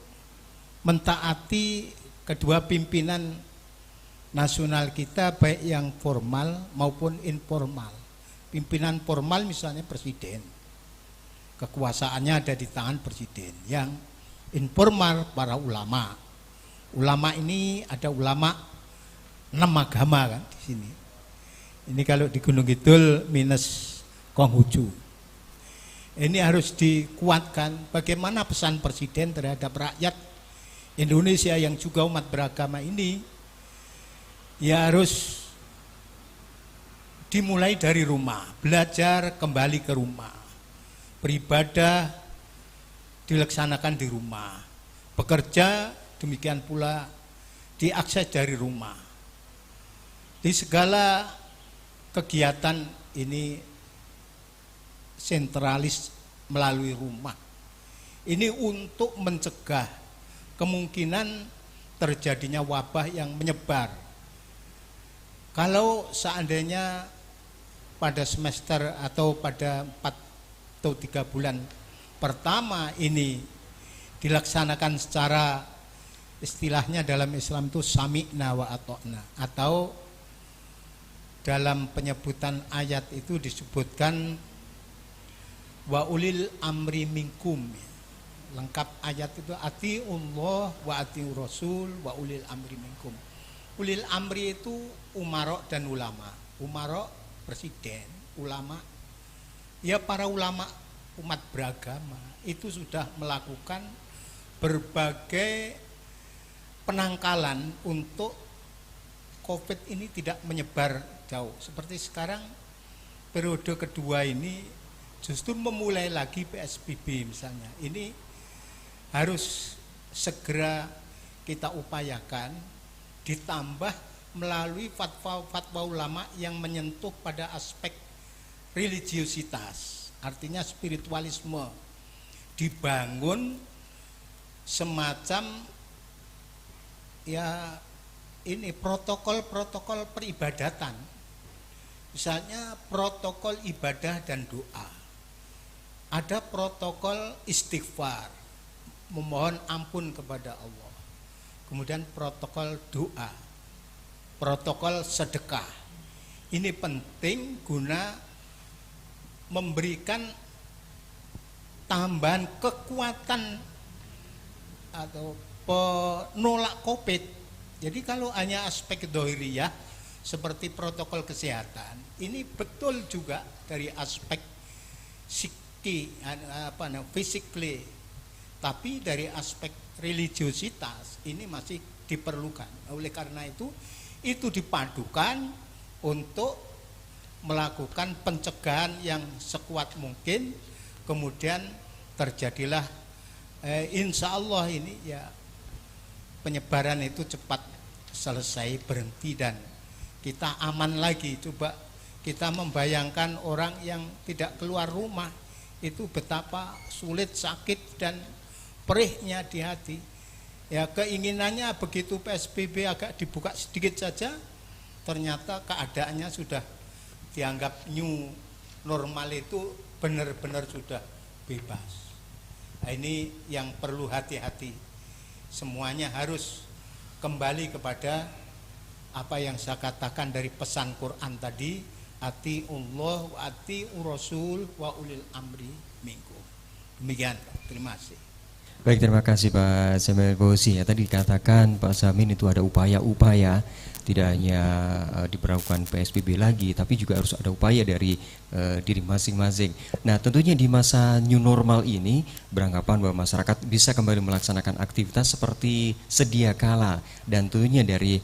mentaati kedua pimpinan nasional kita, baik yang formal maupun informal. Pimpinan formal misalnya presiden, kekuasaannya ada di tangan presiden. Yang informal para ulama. Ulama ini ada ulama 6 agama kan di sini. Ini kalau di Gunung Kidul minus Konghucu. Ini harus dikuatkan bagaimana pesan presiden terhadap rakyat Indonesia yang juga umat beragama ini ya harus dimulai dari rumah, belajar kembali ke rumah, beribadah dilaksanakan di rumah, bekerja demikian pula diakses dari rumah. Di segala kegiatan ini sentralis melalui rumah. Ini untuk mencegah kemungkinan terjadinya wabah yang menyebar. Kalau seandainya pada semester atau pada 4 atau 3 bulan pertama ini dilaksanakan secara istilahnya dalam Islam itu sami'na wa ata'na, atau dalam penyebutan ayat itu disebutkan wa ulil amri minkum. Lengkap ayat itu atiullah wa atiur rasul wa ulil amri minkum. Ulil amri itu umarok dan ulama. Umarok presiden, ulama ya para ulama umat beragama itu sudah melakukan berbagai penangkalan untuk COVID ini tidak menyebar jauh. Seperti sekarang periode kedua ini justru memulai lagi PSBB misalnya. Ini harus segera kita upayakan, ditambah melalui fatwa-fatwa ulama yang menyentuh pada aspek religiositas, artinya spiritualisme, dibangun semacam ya ini protokol-protokol peribadatan, misalnya protokol ibadah dan doa, ada protokol istighfar, memohon ampun kepada Allah, kemudian protokol doa, protokol sedekah. Ini penting guna memberikan tambahan kekuatan atau penolak COVID. Jadi kalau hanya aspek dohiriyah seperti protokol kesehatan, ini betul juga dari aspek physically, tapi dari aspek religiositas ini masih diperlukan. Oleh karena itu dipadukan untuk melakukan pencegahan yang sekuat mungkin, kemudian terjadilah insya Allah ini ya penyebaran itu cepat selesai, berhenti, dan kita aman lagi. Coba kita membayangkan orang yang tidak keluar rumah itu betapa sulit, sakit, dan perihnya di hati. Ya keinginannya begitu PSBB agak dibuka sedikit saja, ternyata keadaannya sudah dianggap new normal, itu benar-benar sudah bebas. Nah, ini yang perlu hati-hati. Semuanya harus kembali kepada apa yang saya katakan dari pesan Quran tadi, atiullah wa atiur rasul wa ulil amri minkum. Demikian, terima kasih. Baik, terima kasih Pak Samin Fauzi. Ya, tadi dikatakan Pak Samin itu ada upaya-upaya, tidak hanya diberlakukan PSBB lagi, tapi juga harus ada upaya dari diri masing-masing. Nah, tentunya di masa new normal ini beranggapan bahwa masyarakat bisa kembali melaksanakan aktivitas seperti sedia kala, dan tentunya dari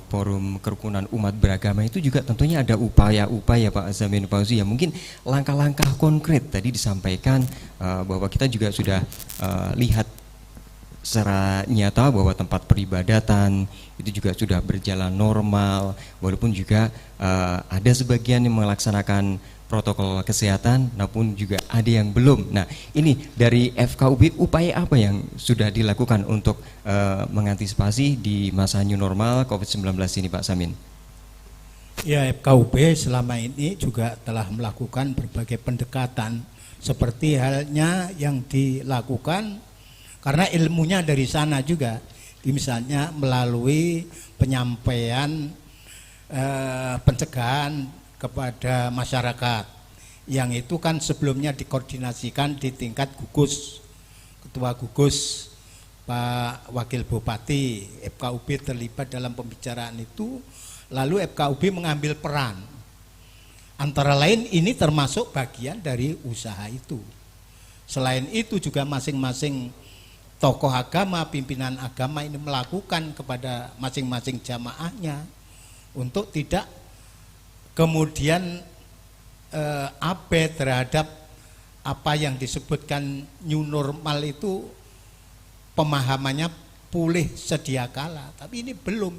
Forum Kerukunan Umat Beragama itu juga tentunya ada upaya-upaya Pak Samin Fauzi, ya mungkin langkah-langkah konkret tadi disampaikan bahwa kita juga sudah lihat secara nyata bahwa tempat peribadatan itu juga sudah berjalan normal, walaupun juga ada sebagian yang melaksanakan protokol kesehatan, namun juga ada yang belum. Nah, ini dari FKUB upaya apa yang sudah dilakukan untuk mengantisipasi di masa new normal COVID-19 ini Pak Samin? Ya, FKUB selama ini juga telah melakukan berbagai pendekatan seperti halnya yang dilakukan karena ilmunya dari sana juga, misalnya melalui penyampaian pencegahan kepada masyarakat, yang itu kan sebelumnya dikoordinasikan di tingkat gugus, ketua gugus, Pak Wakil Bupati, FKUB terlibat dalam pembicaraan itu, lalu FKUB mengambil peran. Antara lain ini termasuk bagian dari usaha itu. Selain itu juga masing-masing tokoh agama, pimpinan agama ini melakukan kepada masing-masing jamaahnya untuk tidak kemudian abai terhadap apa yang disebutkan new normal itu, pemahamannya pulih sedia kala, tapi ini belum.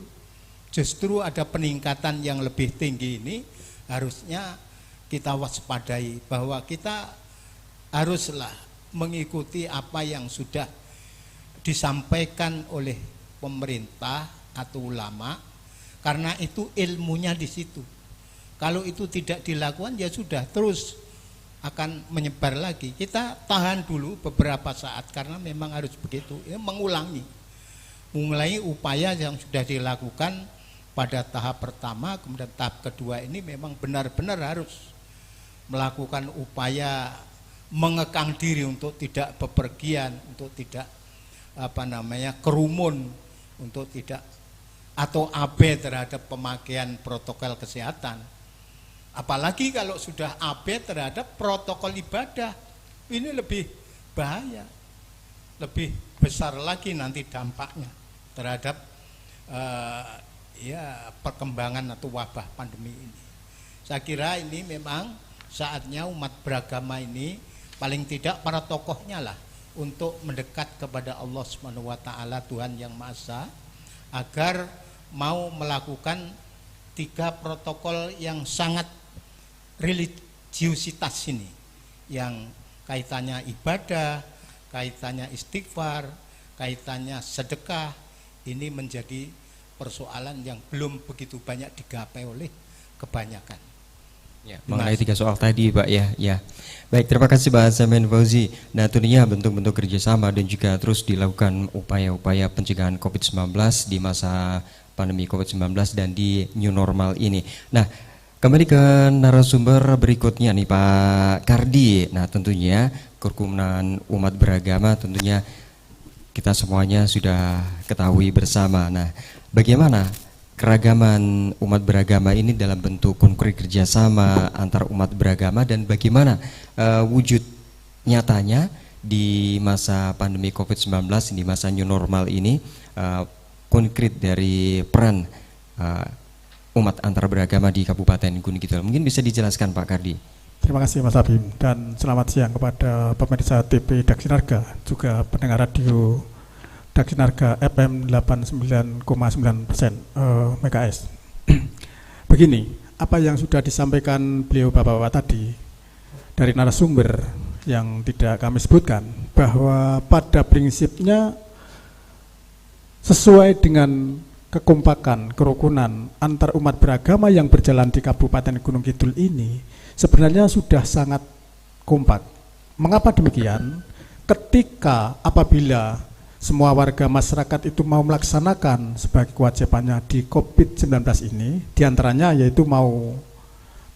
Justru ada peningkatan yang lebih tinggi ini, harusnya kita waspadai bahwa kita haruslah mengikuti apa yang sudah disampaikan oleh pemerintah atau ulama, karena itu ilmunya di situ. Kalau itu tidak dilakukan ya sudah terus akan menyebar lagi. Kita tahan dulu beberapa saat karena memang harus begitu, ya, mengulangi upaya yang sudah dilakukan pada tahap pertama, kemudian tahap kedua ini memang benar-benar harus melakukan upaya mengekang diri untuk tidak bepergian, untuk tidak kerumun, untuk tidak atau abai terhadap pemakaian protokol kesehatan. Apalagi kalau sudah abai terhadap protokol ibadah, ini lebih bahaya, lebih besar lagi nanti dampaknya terhadap perkembangan atau wabah pandemi ini. Saya kira ini memang saatnya umat beragama ini, paling tidak para tokohnya lah, untuk mendekat kepada Allah Subhanahu wa taala, Tuhan yang Maha Esa, agar mau melakukan 3 protokol yang sangat religiusitas ini, yang kaitannya ibadah, kaitannya istighfar, kaitannya sedekah. Ini menjadi persoalan yang belum begitu banyak digapai oleh kebanyakan. Ya, mengenai 3 soal tadi Pak, ya. Baik, terima kasih Pak Samin Fauzi. Nah, tentunya bentuk-bentuk kerjasama dan juga terus dilakukan upaya-upaya pencegahan COVID-19 di masa pandemi COVID-19 dan di new normal ini. Nah, kembali ke narasumber berikutnya nih Pak Kardi. Nah, tentunya kerukunan umat beragama tentunya kita semuanya sudah ketahui bersama. Nah, bagaimana keragaman umat beragama ini dalam bentuk konkret kerjasama antar umat beragama, dan bagaimana wujud nyatanya di masa pandemi COVID-19, di masa new normal ini, konkret dari peran umat antar beragama di Kabupaten Gunung Kidul. Mungkin bisa dijelaskan Pak Kardi. Terima kasih Mas Abim, dan selamat siang kepada pemirsa TV Daksinarga, juga pendengar radio Daksinarga FM 89,9% MHz. Begini, apa yang sudah disampaikan beliau bapak-bapak tadi dari narasumber yang tidak kami sebutkan, bahwa pada prinsipnya sesuai dengan kekompakan, kerukunan antar umat beragama yang berjalan di Kabupaten Gunung Kidul ini sebenarnya sudah sangat kompak. Mengapa demikian? apabila semua warga masyarakat itu mau melaksanakan sebagai kewajibannya di COVID-19 ini, diantaranya yaitu mau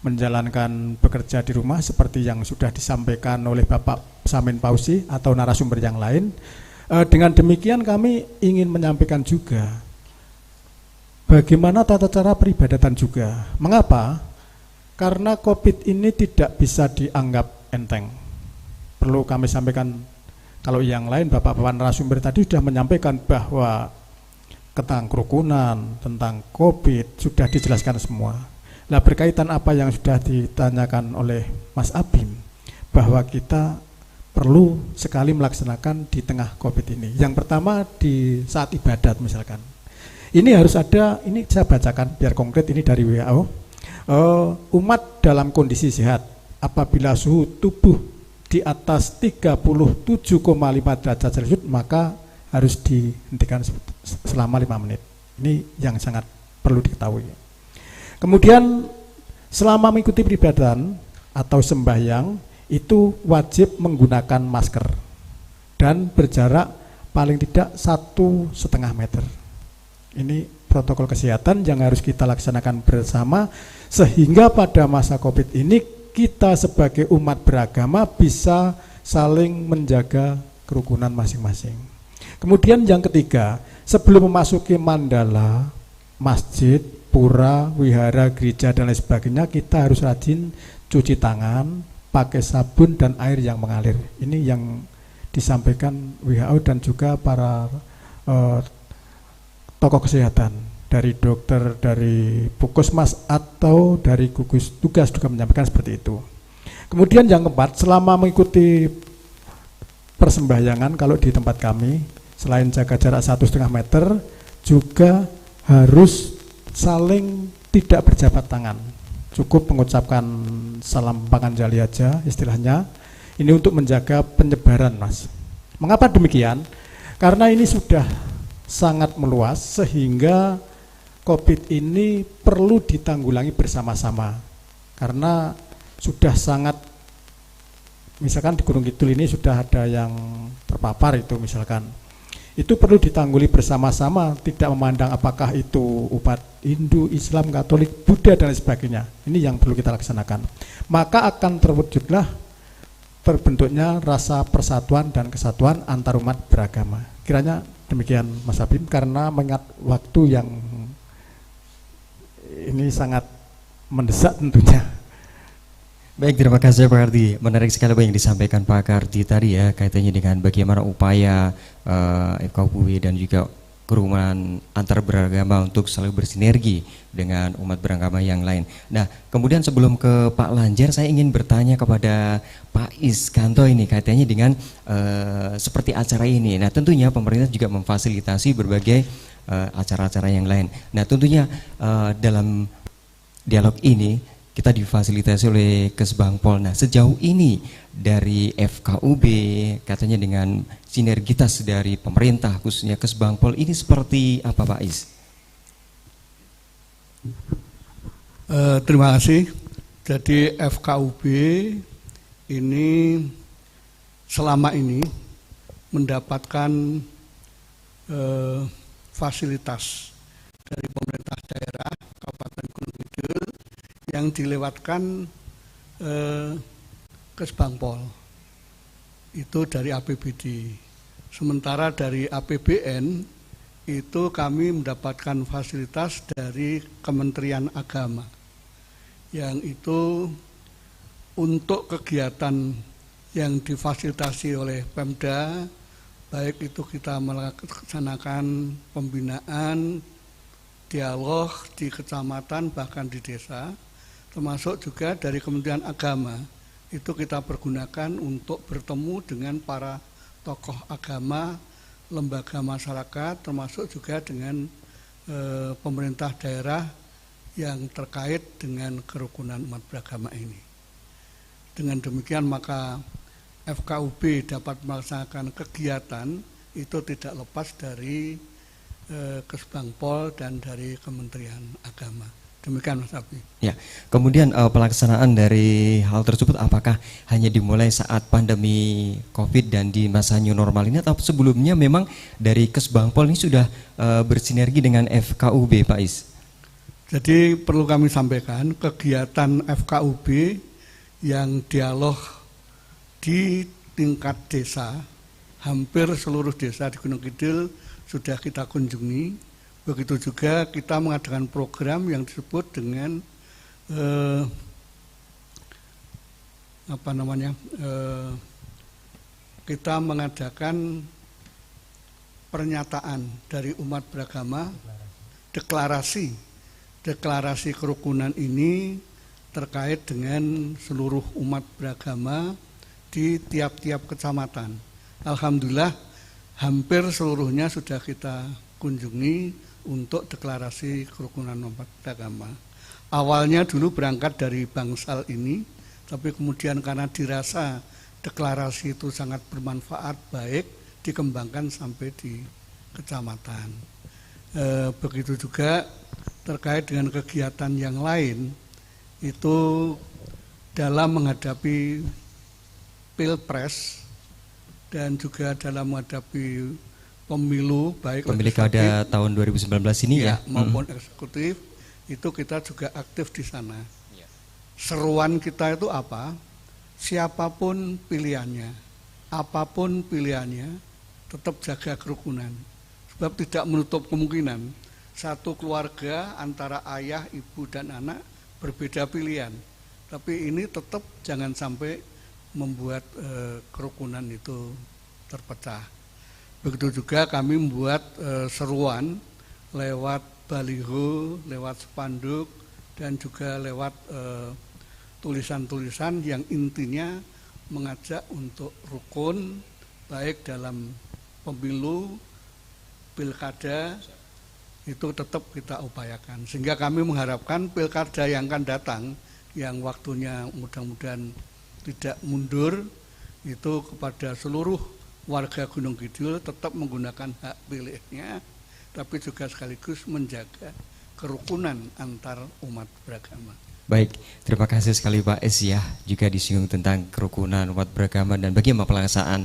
menjalankan bekerja di rumah seperti yang sudah disampaikan oleh Bapak Samin Pausi atau narasumber yang lain. Dengan demikian kami ingin menyampaikan juga bagaimana tata cara peribadatan juga. Mengapa? Karena COVID ini tidak bisa dianggap enteng. Perlu kami sampaikan, kalau yang lain Bapak-Bapak narasumber tadi sudah menyampaikan bahwa tentang kerukunan, tentang COVID sudah dijelaskan semua. Nah, berkaitan apa yang sudah ditanyakan oleh Mas Abim, bahwa kita perlu sekali melaksanakan di tengah COVID ini. Yang pertama di saat ibadat misalkan. Ini harus ada, ini saya bacakan biar konkret, ini dari WHO. Umat dalam kondisi sehat apabila suhu tubuh di atas 37,5 derajat Celcius maka harus dihentikan selama 5 menit. Ini yang sangat perlu diketahui. Kemudian selama mengikuti peribadatan atau sembahyang itu wajib menggunakan masker dan berjarak paling tidak 1,5 meter. Ini protokol kesehatan yang harus kita laksanakan bersama sehingga pada masa COVID ini kita sebagai umat beragama bisa saling menjaga kerukunan masing-masing. Kemudian yang ketiga, sebelum memasuki mandala, masjid, pura, wihara, gereja dan lain sebagainya, kita harus rajin cuci tangan, pakai sabun dan air yang mengalir. Ini yang disampaikan WHO dan juga para tokoh kesehatan dari dokter, dari Puskesmas atau dari gugus tugas juga menyampaikan seperti itu. Kemudian yang keempat, selama mengikuti persembahyangan kalau di tempat kami, selain jaga jarak 1,5 meter, juga harus saling tidak berjabat tangan. Cukup mengucapkan salam panganjali aja istilahnya. Ini untuk menjaga penyebaran, Mas. Mengapa demikian? Karena ini sudah sangat meluas sehingga COVID ini perlu ditanggulangi bersama-sama. Karena sudah sangat, misalkan di Gunung Kidul ini sudah ada yang terpapar itu misalkan. Itu perlu ditangguli bersama-sama, tidak memandang apakah itu umat Hindu, Islam, Katolik, Buddha dan lain sebagainya. Ini yang perlu kita laksanakan. Maka akan terwujudlah terbentuknya rasa persatuan dan kesatuan antar umat beragama. Kiranya demikian Mas Habib, karena mengingat waktu yang ini sangat mendesak tentunya. Baik, terima kasih Pak Kardi. Menarik sekali apa yang disampaikan Pak Kardi tadi ya, kaitannya dengan bagaimana upaya FKUB dan juga kerukunan antar beragama untuk selalu bersinergi dengan umat beragama yang lain. Nah, kemudian sebelum ke Pak Lanjar, saya ingin bertanya kepada Pak Iskanto ini kaitannya dengan seperti acara ini. Nah, tentunya pemerintah juga memfasilitasi berbagai acara-acara yang lain. Nah, tentunya dalam dialog ini kita difasilitasi oleh Kesbangpol. Nah, sejauh ini dari FKUB katanya dengan sinergitas dari pemerintah khususnya Kesbangpol ini seperti apa Pak Is? Terima kasih. Jadi FKUB ini selama ini mendapatkan fasilitas dari pemerintah daerah Kabupaten Gunung Kidul yang dilewatkan Kesbangpol itu dari APBD. Sementara dari APBN itu kami mendapatkan fasilitas dari Kementerian Agama yang itu untuk kegiatan yang difasilitasi oleh Pemda, baik itu kita melaksanakan pembinaan, dialog di kecamatan bahkan di desa, termasuk juga dari Kementerian Agama itu kita pergunakan untuk bertemu dengan para tokoh agama, lembaga masyarakat, termasuk juga dengan pemerintah daerah yang terkait dengan kerukunan umat beragama ini. Dengan demikian maka FKUB dapat melaksanakan kegiatan itu tidak lepas dari Kesbangpol dan dari Kementerian Agama. Demikian Mas Abi. Ya, kemudian pelaksanaan dari hal tersebut apakah hanya dimulai saat pandemi COVID dan di masa new normal ini, atau sebelumnya memang dari Kesbangpol ini sudah bersinergi dengan FKUB, Pak Is? Jadi perlu kami sampaikan kegiatan FKUB yang dialog di tingkat desa, hampir seluruh desa di Gunung Kidul sudah kita kunjungi. Begitu juga kita mengadakan program yang disebut dengan kita mengadakan pernyataan dari umat beragama, deklarasi kerukunan ini terkait dengan seluruh umat beragama di tiap-tiap kecamatan. Alhamdulillah hampir seluruhnya sudah kita kunjungi untuk deklarasi kerukunan umat beragama. Awalnya dulu berangkat dari Bangsal ini, tapi kemudian karena dirasa deklarasi itu sangat bermanfaat, baik, dikembangkan sampai di kecamatan. Begitu juga terkait dengan kegiatan yang lain, itu dalam menghadapi Pilpres dan juga dalam menghadapi pemilu baik pemilu kada tahun 2019 ini ya maupun eksekutif, itu kita juga aktif di sana. Seruan kita itu apa? Siapapun pilihannya, apapun pilihannya, tetap jaga kerukunan. Sebab tidak menutup kemungkinan satu keluarga antara ayah, ibu dan anak berbeda pilihan. Tapi ini tetap jangan sampai membuat kerukunan itu terpecah. Begitu juga kami membuat seruan lewat baliho, lewat spanduk, dan juga lewat tulisan-tulisan yang intinya mengajak untuk rukun, baik dalam pemilu, pilkada, itu tetap kita upayakan. Sehingga kami mengharapkan pilkada yang akan datang, yang waktunya mudah-mudahan tidak mundur, itu kepada seluruh warga Gunung Kidul tetap menggunakan hak pilihnya, tapi juga sekaligus menjaga kerukunan antar umat beragama. Baik, terima kasih sekali Pak Es ya, juga disinggung tentang kerukunan umat beragama dan bagaimana pelaksanaan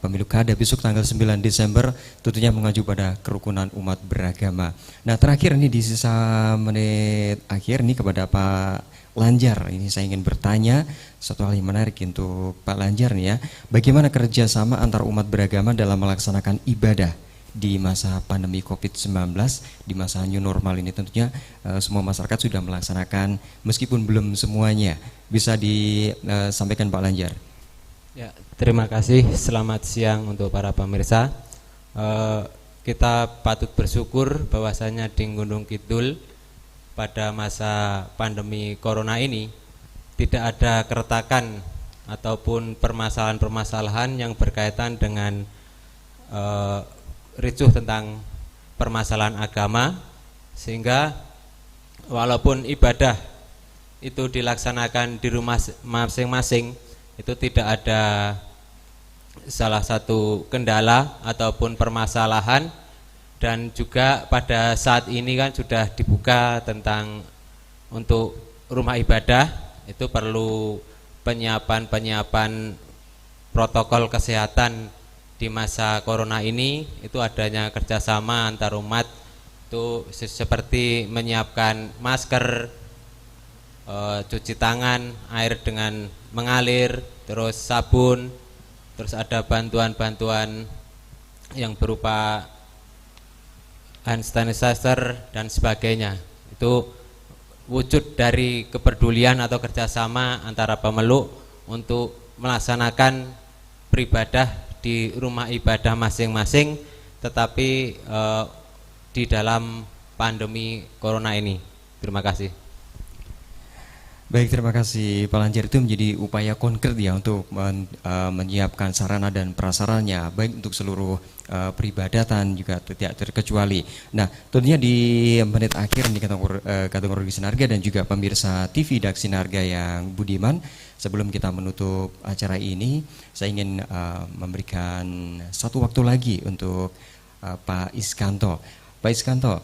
pemilu kada besok tanggal 9 Desember tentunya mengacu pada kerukunan umat beragama. Nah, terakhir ini di sisa menit akhir ini kepada Pak Lanjar, ini saya ingin bertanya satu hal yang menarik untuk Pak Lanjar nih ya, bagaimana kerjasama antar umat beragama dalam melaksanakan ibadah di masa pandemi COVID-19, di masa new normal ini. Tentunya semua masyarakat sudah melaksanakan, meskipun belum semuanya. Bisa disampaikan Pak Lanjar. Ya, terima kasih. Selamat siang untuk para pemirsa. Kita patut bersyukur bahwasanya di Gunung Kidul pada masa pandemi corona ini tidak ada keretakan ataupun permasalahan-permasalahan yang berkaitan dengan ricuh tentang permasalahan agama, sehingga walaupun ibadah itu dilaksanakan di rumah masing-masing, itu tidak ada salah satu kendala ataupun permasalahan. Dan juga pada saat ini kan sudah dibuka tentang untuk rumah ibadah, itu perlu penyiapan protokol kesehatan di masa corona ini. Itu adanya kerjasama antar umat, itu seperti menyiapkan masker, cuci tangan, air dengan mengalir, terus sabun, terus ada bantuan-bantuan yang berupa hand sanitizer dan sebagainya. Itu wujud dari kepedulian atau kerjasama antara pemeluk untuk melaksanakan beribadah di rumah ibadah masing-masing, tetapi di dalam pandemi corona ini. Terima kasih. Baik, terima kasih Pak Lanjar. Itu menjadi upaya konkret ya untuk menyiapkan sarana dan prasarannya, baik untuk seluruh peribadatan juga tidak terkecuali. Nah, tentunya di menit akhir ini kategori Sinarga dan juga pemirsa TV Daksinarga yang budiman, sebelum kita menutup acara ini, saya ingin memberikan satu waktu lagi untuk Pak Iskanto. Pak Iskanto,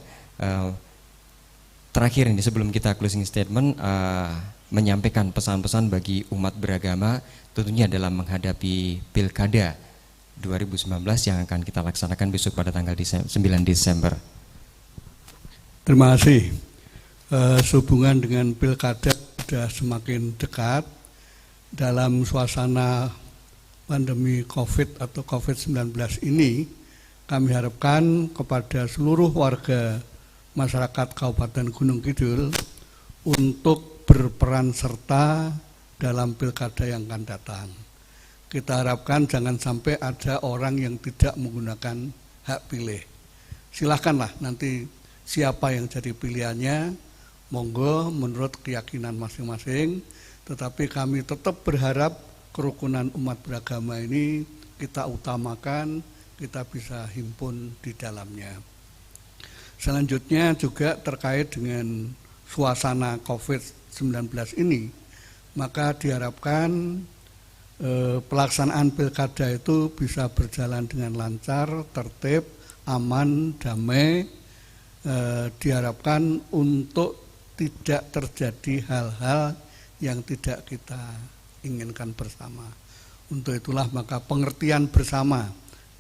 terakhir ini sebelum kita closing statement, menyampaikan pesan-pesan bagi umat beragama tentunya dalam menghadapi Pilkada 2019 yang akan kita laksanakan besok pada tanggal 9 Desember. Terima kasih. Sehubungan dengan Pilkada sudah semakin dekat dalam suasana pandemi COVID atau COVID-19 ini, kami harapkan kepada seluruh warga masyarakat Kabupaten Gunung Kidul untuk berperan serta dalam pilkada yang akan datang. Kita harapkan jangan sampai ada orang yang tidak menggunakan hak pilih. Silakanlah nanti siapa yang jadi pilihannya, monggo menurut keyakinan masing-masing, tetapi kami tetap berharap kerukunan umat beragama ini kita utamakan, kita bisa himpun di dalamnya. Selanjutnya juga terkait dengan suasana COVID-19 ini, maka diharapkan pelaksanaan pilkada itu bisa berjalan dengan lancar, tertib, aman, damai. Diharapkan untuk tidak terjadi hal-hal yang tidak kita inginkan bersama. Untuk itulah maka pengertian bersama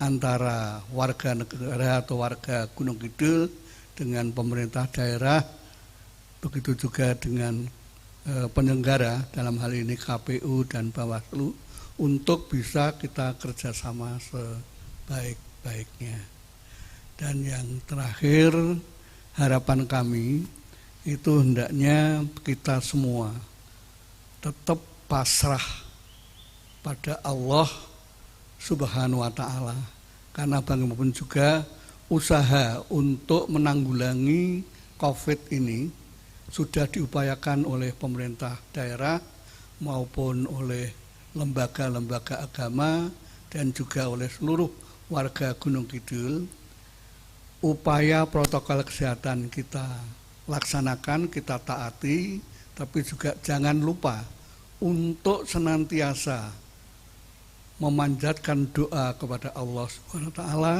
antara warga negara atau warga Gunung Kidul dengan pemerintah daerah, begitu juga dengan penyelenggara dalam hal ini KPU dan Bawaslu, untuk bisa kita kerjasama sebaik-baiknya. Dan yang terakhir, harapan kami itu hendaknya kita semua tetap pasrah pada Allah Subhanahu wa Ta'ala, karena bagaimanapun juga usaha untuk menanggulangi COVID ini sudah diupayakan oleh pemerintah daerah maupun oleh lembaga-lembaga agama dan juga oleh seluruh warga Gunung Kidul. Upaya protokol kesehatan kita laksanakan, kita taati, tapi juga jangan lupa untuk senantiasa memanjatkan doa kepada Allah Subhanahu wa Ta'ala,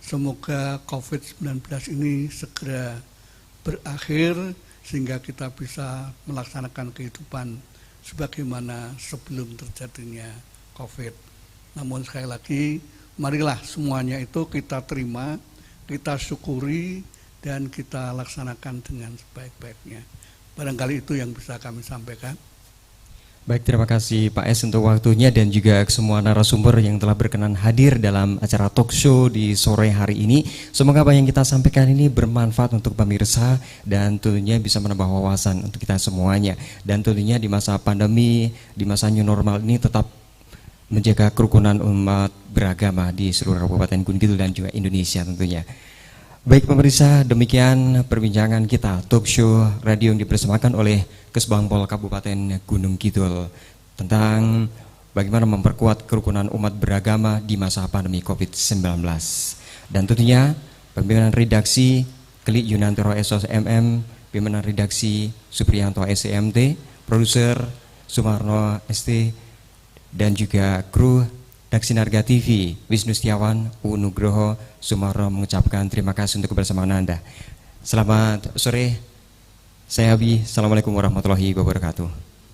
semoga COVID-19 ini segera berakhir sehingga kita bisa melaksanakan kehidupan sebagaimana sebelum terjadinya COVID. Namun sekali lagi, marilah semuanya itu kita terima, kita syukuri, dan kita laksanakan dengan sebaik-baiknya. Barangkali itu yang bisa kami sampaikan. Baik, terima kasih Pak S untuk waktunya dan juga semua narasumber yang telah berkenan hadir dalam acara talk show di sore hari ini. Semoga apa yang kita sampaikan ini bermanfaat untuk pemirsa dan tentunya bisa menambah wawasan untuk kita semuanya. Dan tentunya di masa pandemi, di masa new normal ini tetap menjaga kerukunan umat beragama di seluruh Kabupaten Gunung Kidul dan juga Indonesia tentunya. Baik pemirsa, demikian perbincangan kita talk show radio yang dipersembahkan oleh Kesbangpol Kabupaten Gunung Kidul tentang bagaimana memperkuat kerukunan umat beragama di masa pandemi COVID-19. Dan tentunya pimpinan redaksi Klik Yunantoro SOS MM, pimpinan redaksi Supriyanto SCMT, produser Sumarno ST, dan juga kru Daksinarga TV, Wisnu Setiawan, Nugroho, Sumarno mengucapkan terima kasih untuk kebersamaan Anda. Selamat sore, saya Abi, Assalamualaikum warahmatullahi wabarakatuh.